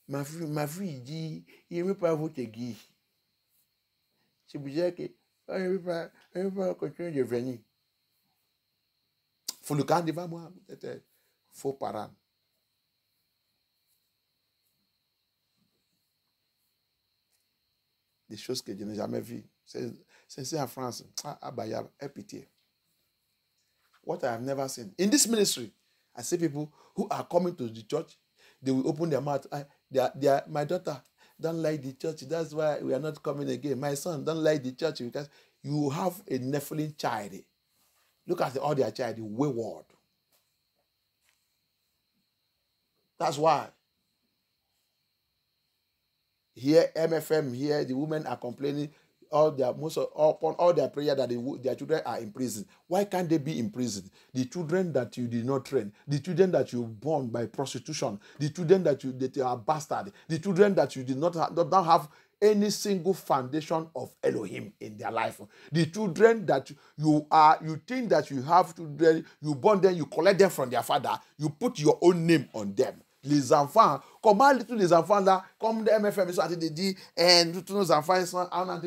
Ma fille, il dit, il n'aimait pas votre église. C'est pour dire que il ne veut pas continuer de venir. Faut le camp devant moi. C'était faux parent. Des choses que je n'ai jamais vues. C'est en France. Abaya, aie pitié. What I have never seen. In this ministry, I see people who are coming to the church. They will open their mouth. My daughter don't like the church. That's why we are not coming again. My son don't like the church because you have a Nephilim child. Look at all their child, wayward. That's why. Here, MFM, here, the women are complaining upon all their prayer that their children are in prison. Why can't they be in prison? The children that you did not train, the children that you born by prostitution, the children that you are bastard, the children that you don't have any single foundation of Elohim in their life. The children that you think that you have children, you born them, you collect them from their father, you put your own name on them. Les enfants, comment tous les enfants là, comme les MFM, ils sont en train de dire, tous nos enfants, on a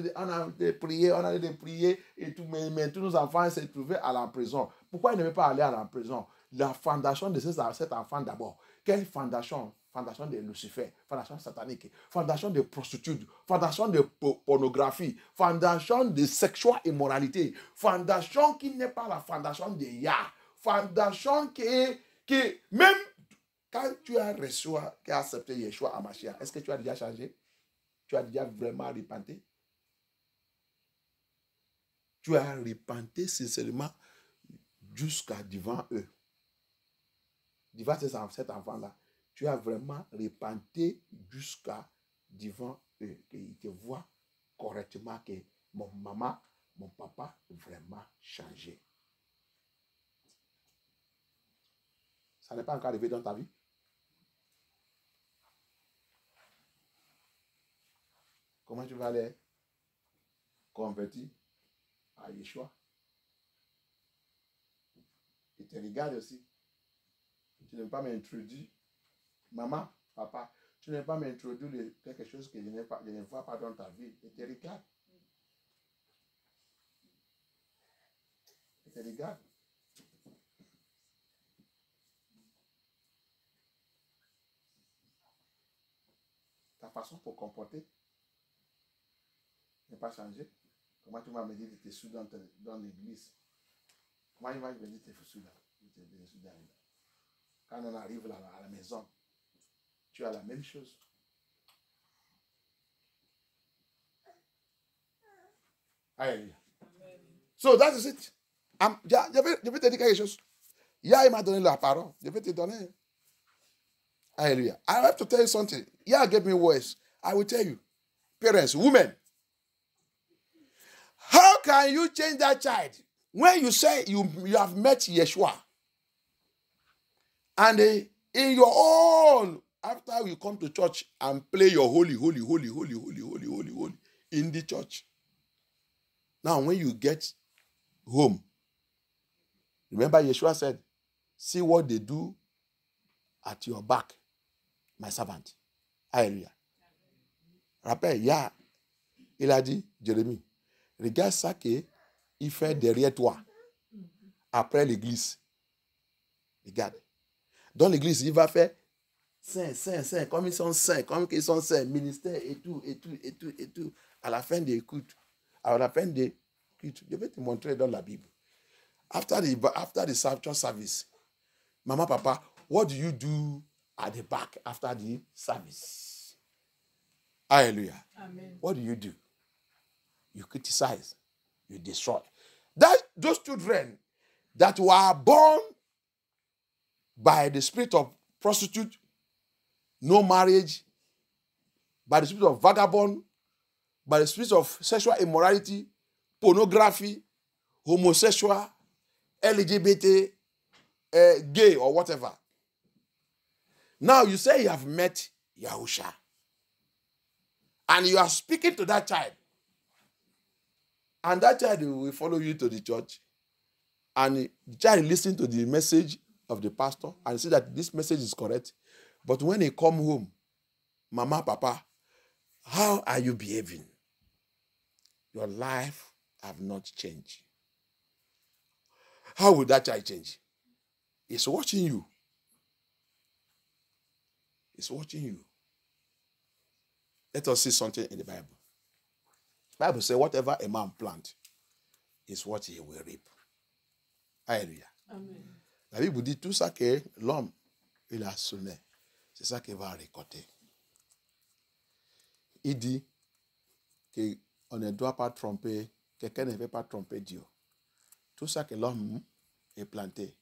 de prier, et tout, mais tous nos enfants se trouvaient à la prison. Pourquoi ils ne veulent pas aller à la prison? La fondation de cet enfant d'abord, Quelle fondation? Fondation de Lucifer, fondation satanique, fondation de prostitution, fondation de pornographie, fondation de sexuelle immoralité, fondation qui n'est pas la fondation de Yah, fondation qui même quand tu as reçu, qui as accepté Yeshua à Mashiach, est-ce que tu as déjà changé? Tu as déjà vraiment repenté? Tu as repenté sincèrement jusqu'à devant eux. Devant cet enfant-là. Tu as vraiment repenté jusqu'à devant eux. Qu'ils te voient correctement que mon maman, mon papa vraiment changé. Ça n'est pas encore arrivé dans ta vie? Comment tu vas les convertir à Yeshua? Il te regarde aussi. Tu ne veux pas m'introduire. Maman, papa, tu ne veux pas m'introduire quelque chose que je ne vois pas dans ta vie. Il te regarde. Il te regarde. Ta façon pour comporter n'est pas changée. Comment tu vas me dire que tu es sous dans l'église? Comment il va me dire que tu es sous là? Quand on arrive là, à la maison, tu as la même chose. Alléluia. So that is it. Je vais te dire quelque chose. Yah, il m'a donné la parole. Je vais te donner. Hallelujah. I have to tell you something. Yah gave me words. I will tell you. Parents, women. How can you change that child? When you say you have met Yeshua, and in your own, after you come to church and play your holy in the church. Now, when you get home, remember Yeshua said, see what they do at your back, my servant. Hallelujah. Rappelle, il a dit, Jérémie, regarde ça qu'il fait derrière toi, après l'église. Regarde. Dans l'église, il va faire saint, comme ils sont saints, ministère et tout. À la fin des cultes, je vais te montrer dans la Bible. After the church service, Mama, Papa, what do you do at the back after the service? Hallelujah. Amen. What do? You criticize, you destroy. Those children that were born by the spirit of prostitute, no marriage, by the spirit of vagabond, by the spirit of sexual immorality, pornography, homosexual, LGBT, gay, or whatever. Now you say you have met Yahusha. And you are speaking to that child. And that child will follow you to the church. And the child listens to the message of the pastor and see that this message is correct. But when he come home, Mama, Papa, how are you behaving? Your life have not changed. How will that child change? He's watching you. He's watching you. Let us see something in the Bible. The Bible says, whatever a man plant is what he will reap. Hallelujah. Amen. La Bible dit tout ça que l'homme, il a semé. C'est ça qu'il va récolter. Il dit qu'on ne doit pas tromper, quelqu'un ne veut pas tromper Dieu. Tout ça que l'homme est planté,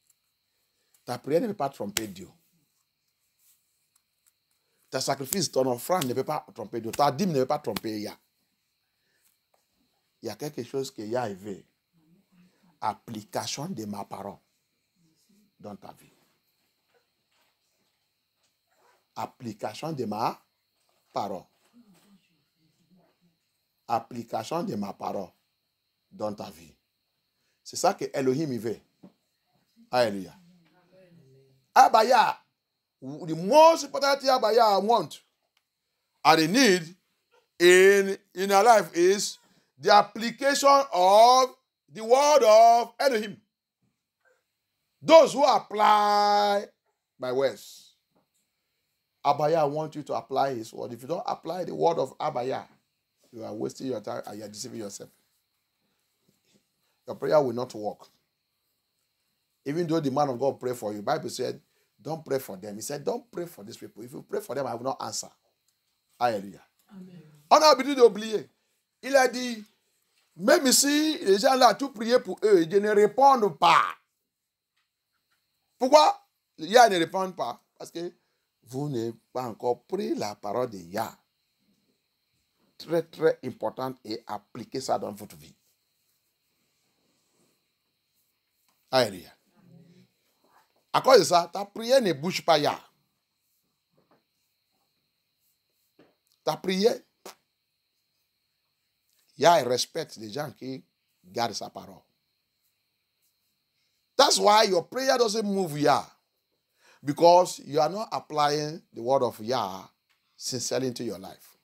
ta prière ne peut pas tromper Dieu. Ta sacrifice, ton offrande ne peut pas tromper Dieu. Ta dîme ne peut pas tromper Yah. Il y a quelque chose que Yah veut. Application de ma parole dans ta vie. Application de ma parole. Application de ma parole dans ta vie. C'est ça que Elohim veut. Alléluia. Abaya, the most important thing Abaya want and the need in our life is the application of the word of Elohim. Those who apply my words. Abaya wants you to apply his word. If you don't apply the word of Abaya, you are wasting your time and you are deceiving yourself. Your prayer will not work. Even though the man of God prayed for you, the Bible said, don't pray for them. He said, don't pray for these people. If you pray for them, I will not answer. Alléluia. Amen. On a l'habitude d'oublier. Il a dit, même si les gens là, tout prier pour eux, ils ne répondent pas. Pourquoi Yah ne répond pas? Parce que vous n'avez pas encore pris la parole de Yah. Très, très importante et appliquez ça dans votre vie. Alléluia. À cause de ça, ta prière ne bouge pas Yah. Ta prière, Yah respecte les gens qui gardent sa parole. That's why your prayer doesn't move Yah. Because you are not applying the word of Yah sincerely into your life.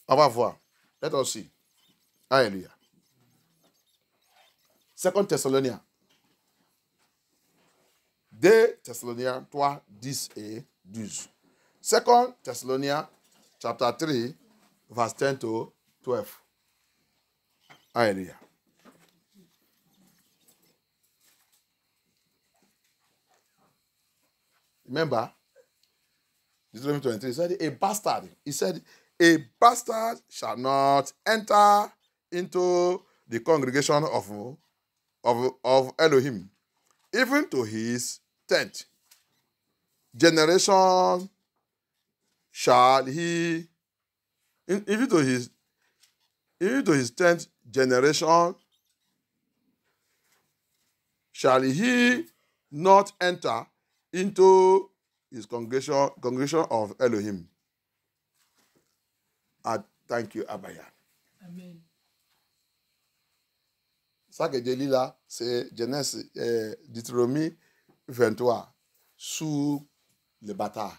On va voir. Let us see. Alléluia. 2 Thessaloniens. 2 Thessaloniens 3, 10 et 12. 2 Thessaloniens chapter 3, verse 10 to 12. Alléluia. Remember, Deuteronomy 23 said, a bastard. He said, a bastard shall not enter into the congregation of Elohim, even to his tent. Generation shall he, even to his tent generation shall he not enter into his congregation of Elohim. Thank you, Abaya. Amen. Ça que Dieu lit là, c'est Genèse, Deutéronomie 23, sous le bâtard.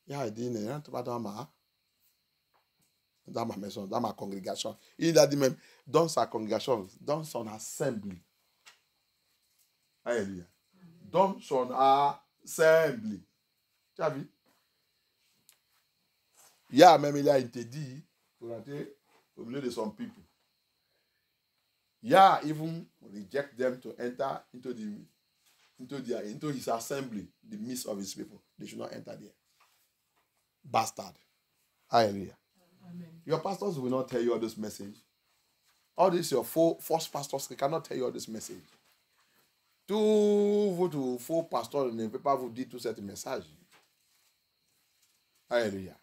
Il a dit, ne rentre pas dans ma maison, dans ma congrégation. Il a dit même, dans sa congrégation, dans son assembly. Alléluia. Dans son assembly. Tu as vu? Même il a été dit pour entrer au milieu de son peuple. Even reject them to enter into his assembly, the midst of his people. They should not enter there. Bastard. Hallelujah. Amen. Your pastors will not tell you all this message. All these your false pastors, they cannot tell you all this message. Tous vos faux pasteurs ne peuvent pas vous dire tout ce message. Alléluia.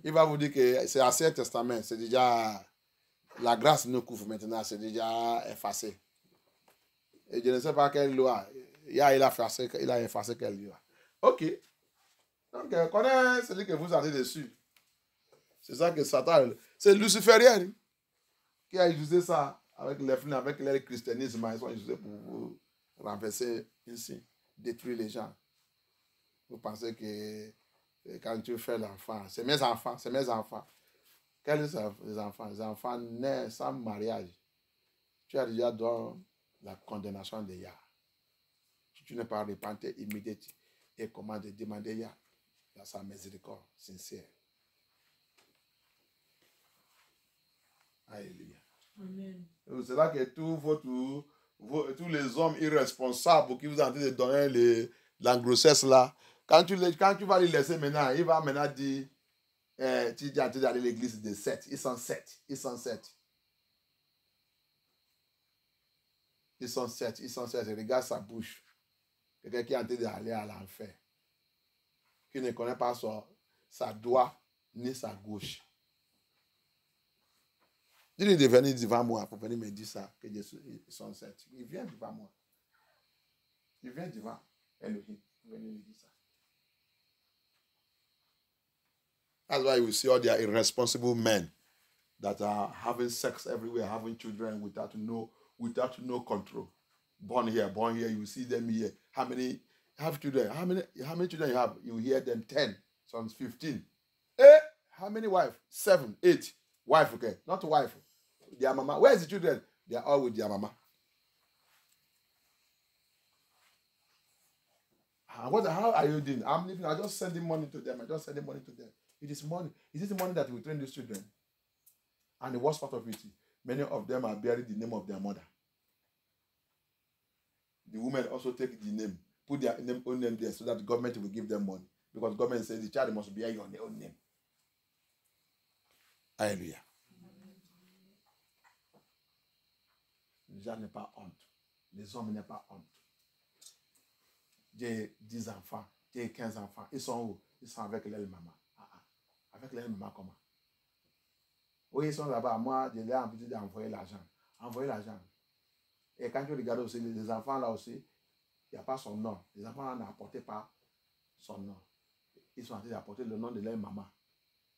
Il va vous dire que c'est l'Ancien Testament, c'est déjà, la grâce nous couvre maintenant, c'est déjà effacé. Et je ne sais pas quelle loi, il a effacé quelle loi. Ok. Donc, connaissez celui que vous avez dessus. C'est ça que Satan, c'est luciférien qui a utilisé ça avec le christianisme, ils ont utilisé pour vous renverser ici, détruire les gens. Vous pensez que quand tu fais l'enfant, c'est mes enfants. Quels sont les enfants? Les enfants nés sans mariage. Tu as déjà dans la condamnation de Yah. Si tu n'es pas repenti immédiatement et comment de demander Yah dans sa miséricorde sincère. Alléluia. Amen. C'est là que tous les hommes irresponsables qui vous ont de donner la grossesse là, quand tu vas les laisser maintenant, il va maintenant dire, tu dis d'aller à l'église de 7. Ils sont 7. Regarde sa bouche. Quelqu'un qui est en train d'aller à l'enfer. Qui ne connaît pas sa droite ni sa gauche. Il est venu devant moi pour venir me dire ça, que ils sont 7. Il vient devant moi. Il vient devant Elohim. Il vient me dire ça. That's why we see all the irresponsible men that are having sex everywhere, having children without no control. Born here, you see them here. How many have children? How many children you have? You hear them 10, some 15. How many wives? 7, 8. Wife, okay. Not wife. Their mama. Where is the children? They are all with their mama. How are you doing? I'm living. I just sending money to them. It is money. Is it the money that will train these children? And the worst part of it, many of them are bearing the name of their mother. The women also take the name, put their own name there so that the government will give them money. Because the government says the child must bear your own name. Alléluia. Les gens n'ont pas honte. Les hommes n'ont pas honte. J'ai 10 enfants, j'ai 15 enfants. Ils sont où? Ils sont avec leur maman. Avec leur maman comment? Oui, ils sont là-bas. Moi, je l'ai envie d'envoyer l'argent. Envoyer l'argent. Et quand tu regardes aussi, les enfants là aussi, il n'y a pas son nom. Les enfants là n'apportent pas son nom. Ils sont en train d'apporter le nom de leur maman.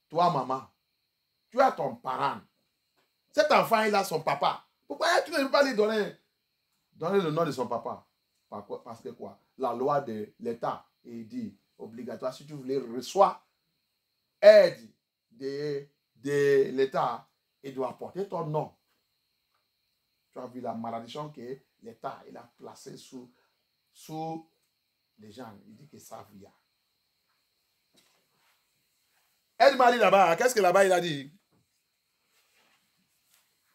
Toi, maman, tu as ton parent. Cet enfant, il a son papa. Pourquoi tu ne veux pas lui donner le nom de son papa? Parce que quoi? La loi de l'État, il dit obligatoire. Si tu voulais recevoir aide de l'État, il doit porter ton nom. Tu as vu la malédiction que l'État il a placée sous les gens. Il dit que ça vient. Elle m'a dit là-bas, qu'est-ce que là-bas il a dit?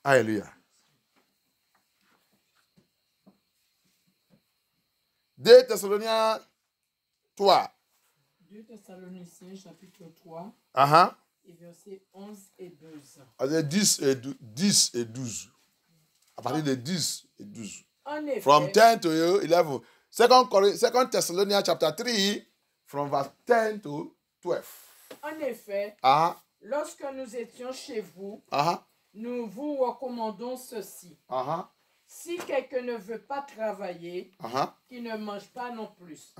Alléluia. 2 Thessaloniciens 3. 2 Thessaloniciens chapitre 3 et versets 11 et 12. 10 et 12. À partir de 10 et 12. En effet, From 10 to 11. Second Thessalonians chapter 3, from verse 10 to 12. En effet, lorsque nous étions chez vous, nous vous recommandons ceci. Si quelqu'un ne veut pas travailler, qu'il ne mange pas non plus.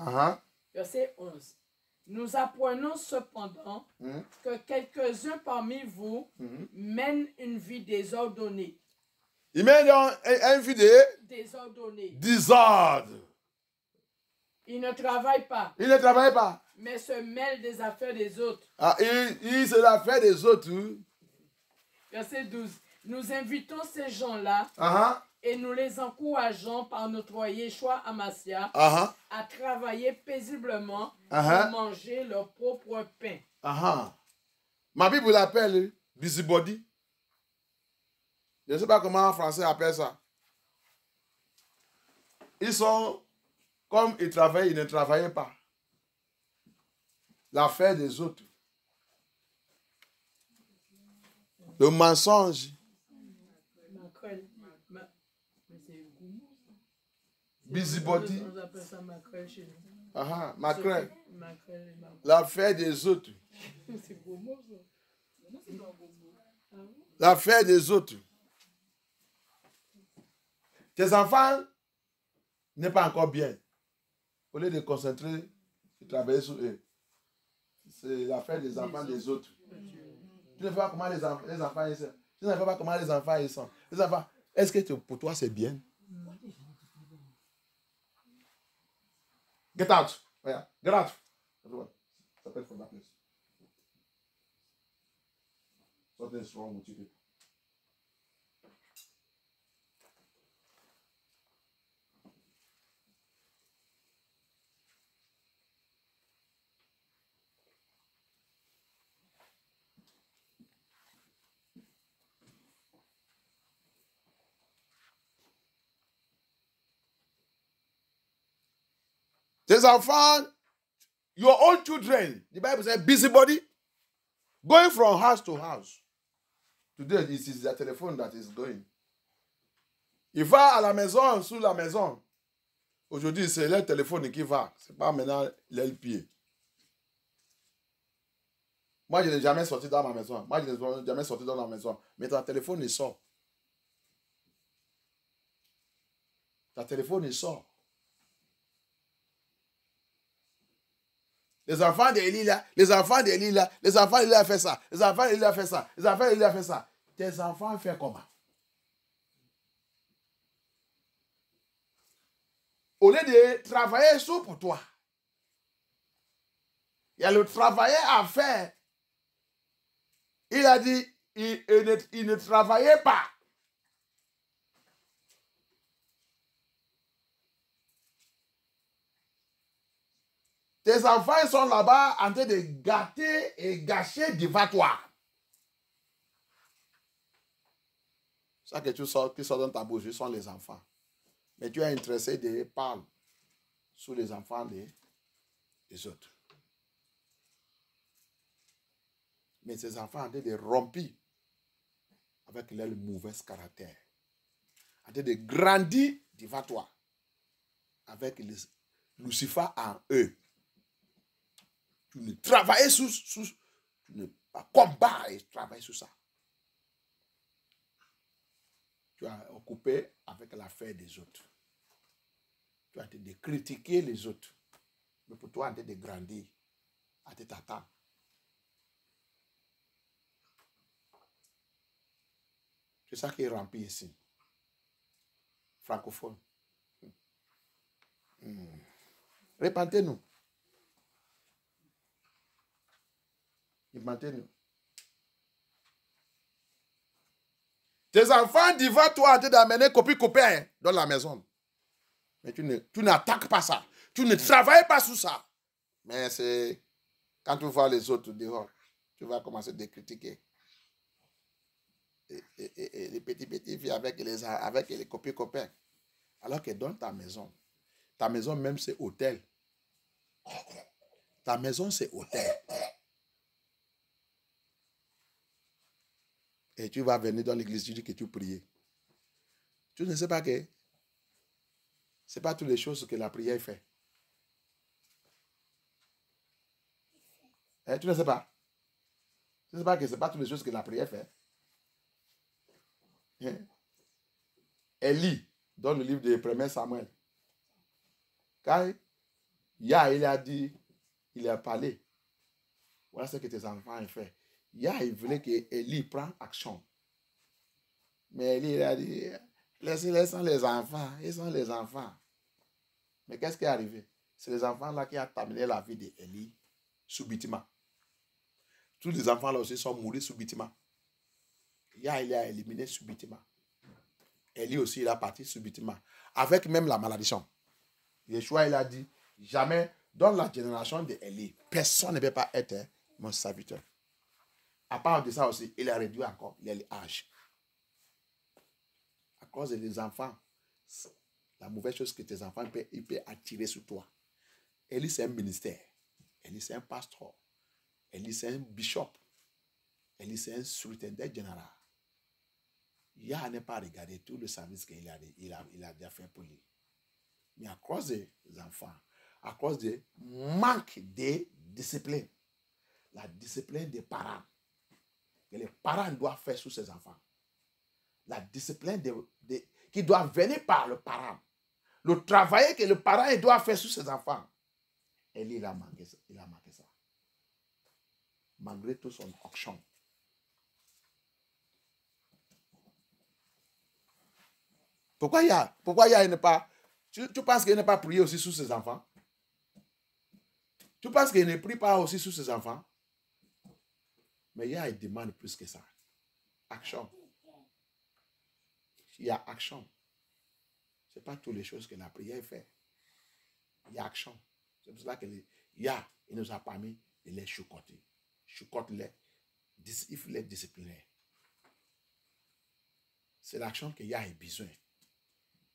Verset 11. Nous apprenons cependant que quelques-uns parmi vous mènent une vie désordonnée. Ils mènent une vie désordonnée. Désordre. Ils ne travaillent pas. Ils ne travaillent pas. Mais se mêlent des affaires des autres. Ils se l'affaire des autres. Verset 12. Nous invitons ces gens-là et nous les encourageons par notre Yeshua Amasia à travailler paisiblement pour manger leur propre pain. Ma Bible l'appelle busybody. Je ne sais pas comment en français appelle ça. Ils sont comme ils travaillent, ils ne travaillaient pas. L'affaire des autres. Le mensonge. Busybody. On appelle ça maquerelle chez nous. Maquerelle. L'affaire des autres. C'est gros mot, ça. L'affaire des autres. Tes enfants n'est pas encore bien. Au lieu de concentrer, de travailler sur eux. C'est l'affaire des enfants des autres. Tu ne sais pas comment les enfants ils sont. Tu ne sais pas comment les enfants ils sont. Les enfants, est-ce que pour toi c'est bien? Get out. Yeah. Get out. Everyone. Separate from that place. Something's wrong with you people. Tes enfants, your own children, the Bible says busybody, going from house to house. Today, it is the telephone that is going. Il va à la maison, sous la maison. Aujourd'hui, c'est le téléphone qui va. Ce n'est pas maintenant le pied. Moi, je n'ai jamais sorti dans ma maison. Moi, je n'ai jamais sorti dans la maison. Mais ton téléphone, il sort. Ta téléphone, il sort. Les enfants d'Élie là, les enfants d'Élie là, les enfants d'Élie a fait ça, les enfants d'Élie a fait ça, les enfants d'Élie a fait ça. Tes enfants font comment? Au lieu de travailler sur pour toi, il y a le travailler à faire. Il a dit, il ne travaillait pas. Tes enfants ils sont là-bas en train de gâter et gâcher devant toi. Ça que tu sors, qui sort dans ta bouche, ce sont les enfants. Mais tu es intéressé de parler sur les enfants des autres. Mais ces enfants ont été rompus avec leur mauvais caractère. Ont été grandis devant toi avec Lucifer en eux. Tu ne travailles tu ne combats et travailles sur ça. Tu as occupé avec l'affaire des autres. Tu as été de critiquer les autres. Mais pour toi, tu as été de grandir, à t'attendre. C'est ça qui est rempli ici. Francophone. Répentez-nous. Répentez-nous. Tes enfants devant toi en train d'amener copain dans la maison. Mais tu n'attaques pas ça. Tu ne travailles pas sur ça. Mais c'est quand tu vois les autres dehors, tu vas commencer à les critiquer. Et les petits filles avec les copains. Alors que dans ta maison même c'est hôtel. Ta maison c'est hôtel. Et tu vas venir dans l'église, tu dis que tu priais. Tu ne sais pas que ce n'est pas toutes les choses que la prière fait. Tu ne sais pas. Tu ne sais pas que ce n'est pas toutes les choses que la prière fait. Élie, dans le livre de 1 Samuel, quand il a dit, il a parlé. Voilà ce que tes enfants ont fait. Il voulait que Élie prenne action. Mais Élie a dit, laissez les enfants, ils sont les enfants. Mais qu'est-ce qui est arrivé? C'est les enfants là qui ont terminé la vie d'Élie subitement. Tous les enfants là aussi sont morts subitement. Il a éliminé subitement. Élie aussi, il a parti subitement. Avec même la malédiction. Yeshua, il a dit, jamais dans la génération d'Élie, personne ne peut pas être mon serviteur. À part de ça aussi, il a réduit encore l'âge. À cause des enfants, la mauvaise chose que tes enfants peuvent attirer sur toi. Élie, c'est un ministère. Élie, c'est un pasteur. Élie, c'est un bishop. Élie, c'est un secrétaire général. Il n'a pas regardé tout le service qu'il a déjà fait pour lui. Mais à cause des enfants, à cause du manque de discipline, la discipline des parents, que les parents doivent faire sur ses enfants, la discipline qui doit venir par le parent, le travail que le parent doit faire sur ses enfants, il a manqué ça. Malgré tout son action. Pourquoi il n'est pas... Tu penses qu'il n'est pas prié aussi sur ses enfants? Tu penses qu'il ne prie pas aussi sur ses enfants? Mais il demande plus que ça. Action. Il y a action. Ce n'est pas toutes les choses que la prière fait. Il y a action. C'est pour cela qu'il nous a permis de les choucoter. Choucote-les. Il faut les discipliner. C'est l'action qu'il y a besoin.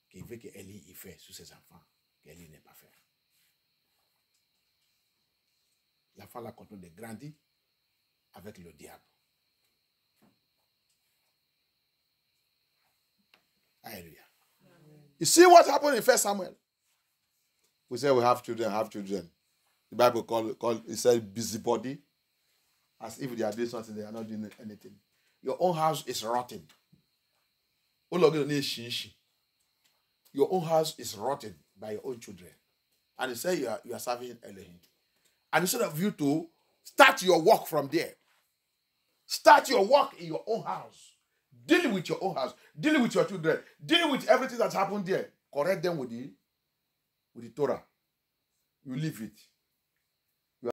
Qu'il veut qu'Élie fait sur ses enfants, qu'Élie n'ait pas fait. L'enfant là continue de grandir avec le diable. Alléluia. You see what happened in 1 Samuel? We say we have children. The Bible it says busybody. As if they are doing something, they are not doing anything. Your own house is rotten. Your own house is rotten by your own children. And you say you are serving Elohim. And instead of you to start your work from there, start your work in your own house. Deal with your own house. Deal with your children. Deal with everything that's happened there. Correct them with the Torah. You leave it.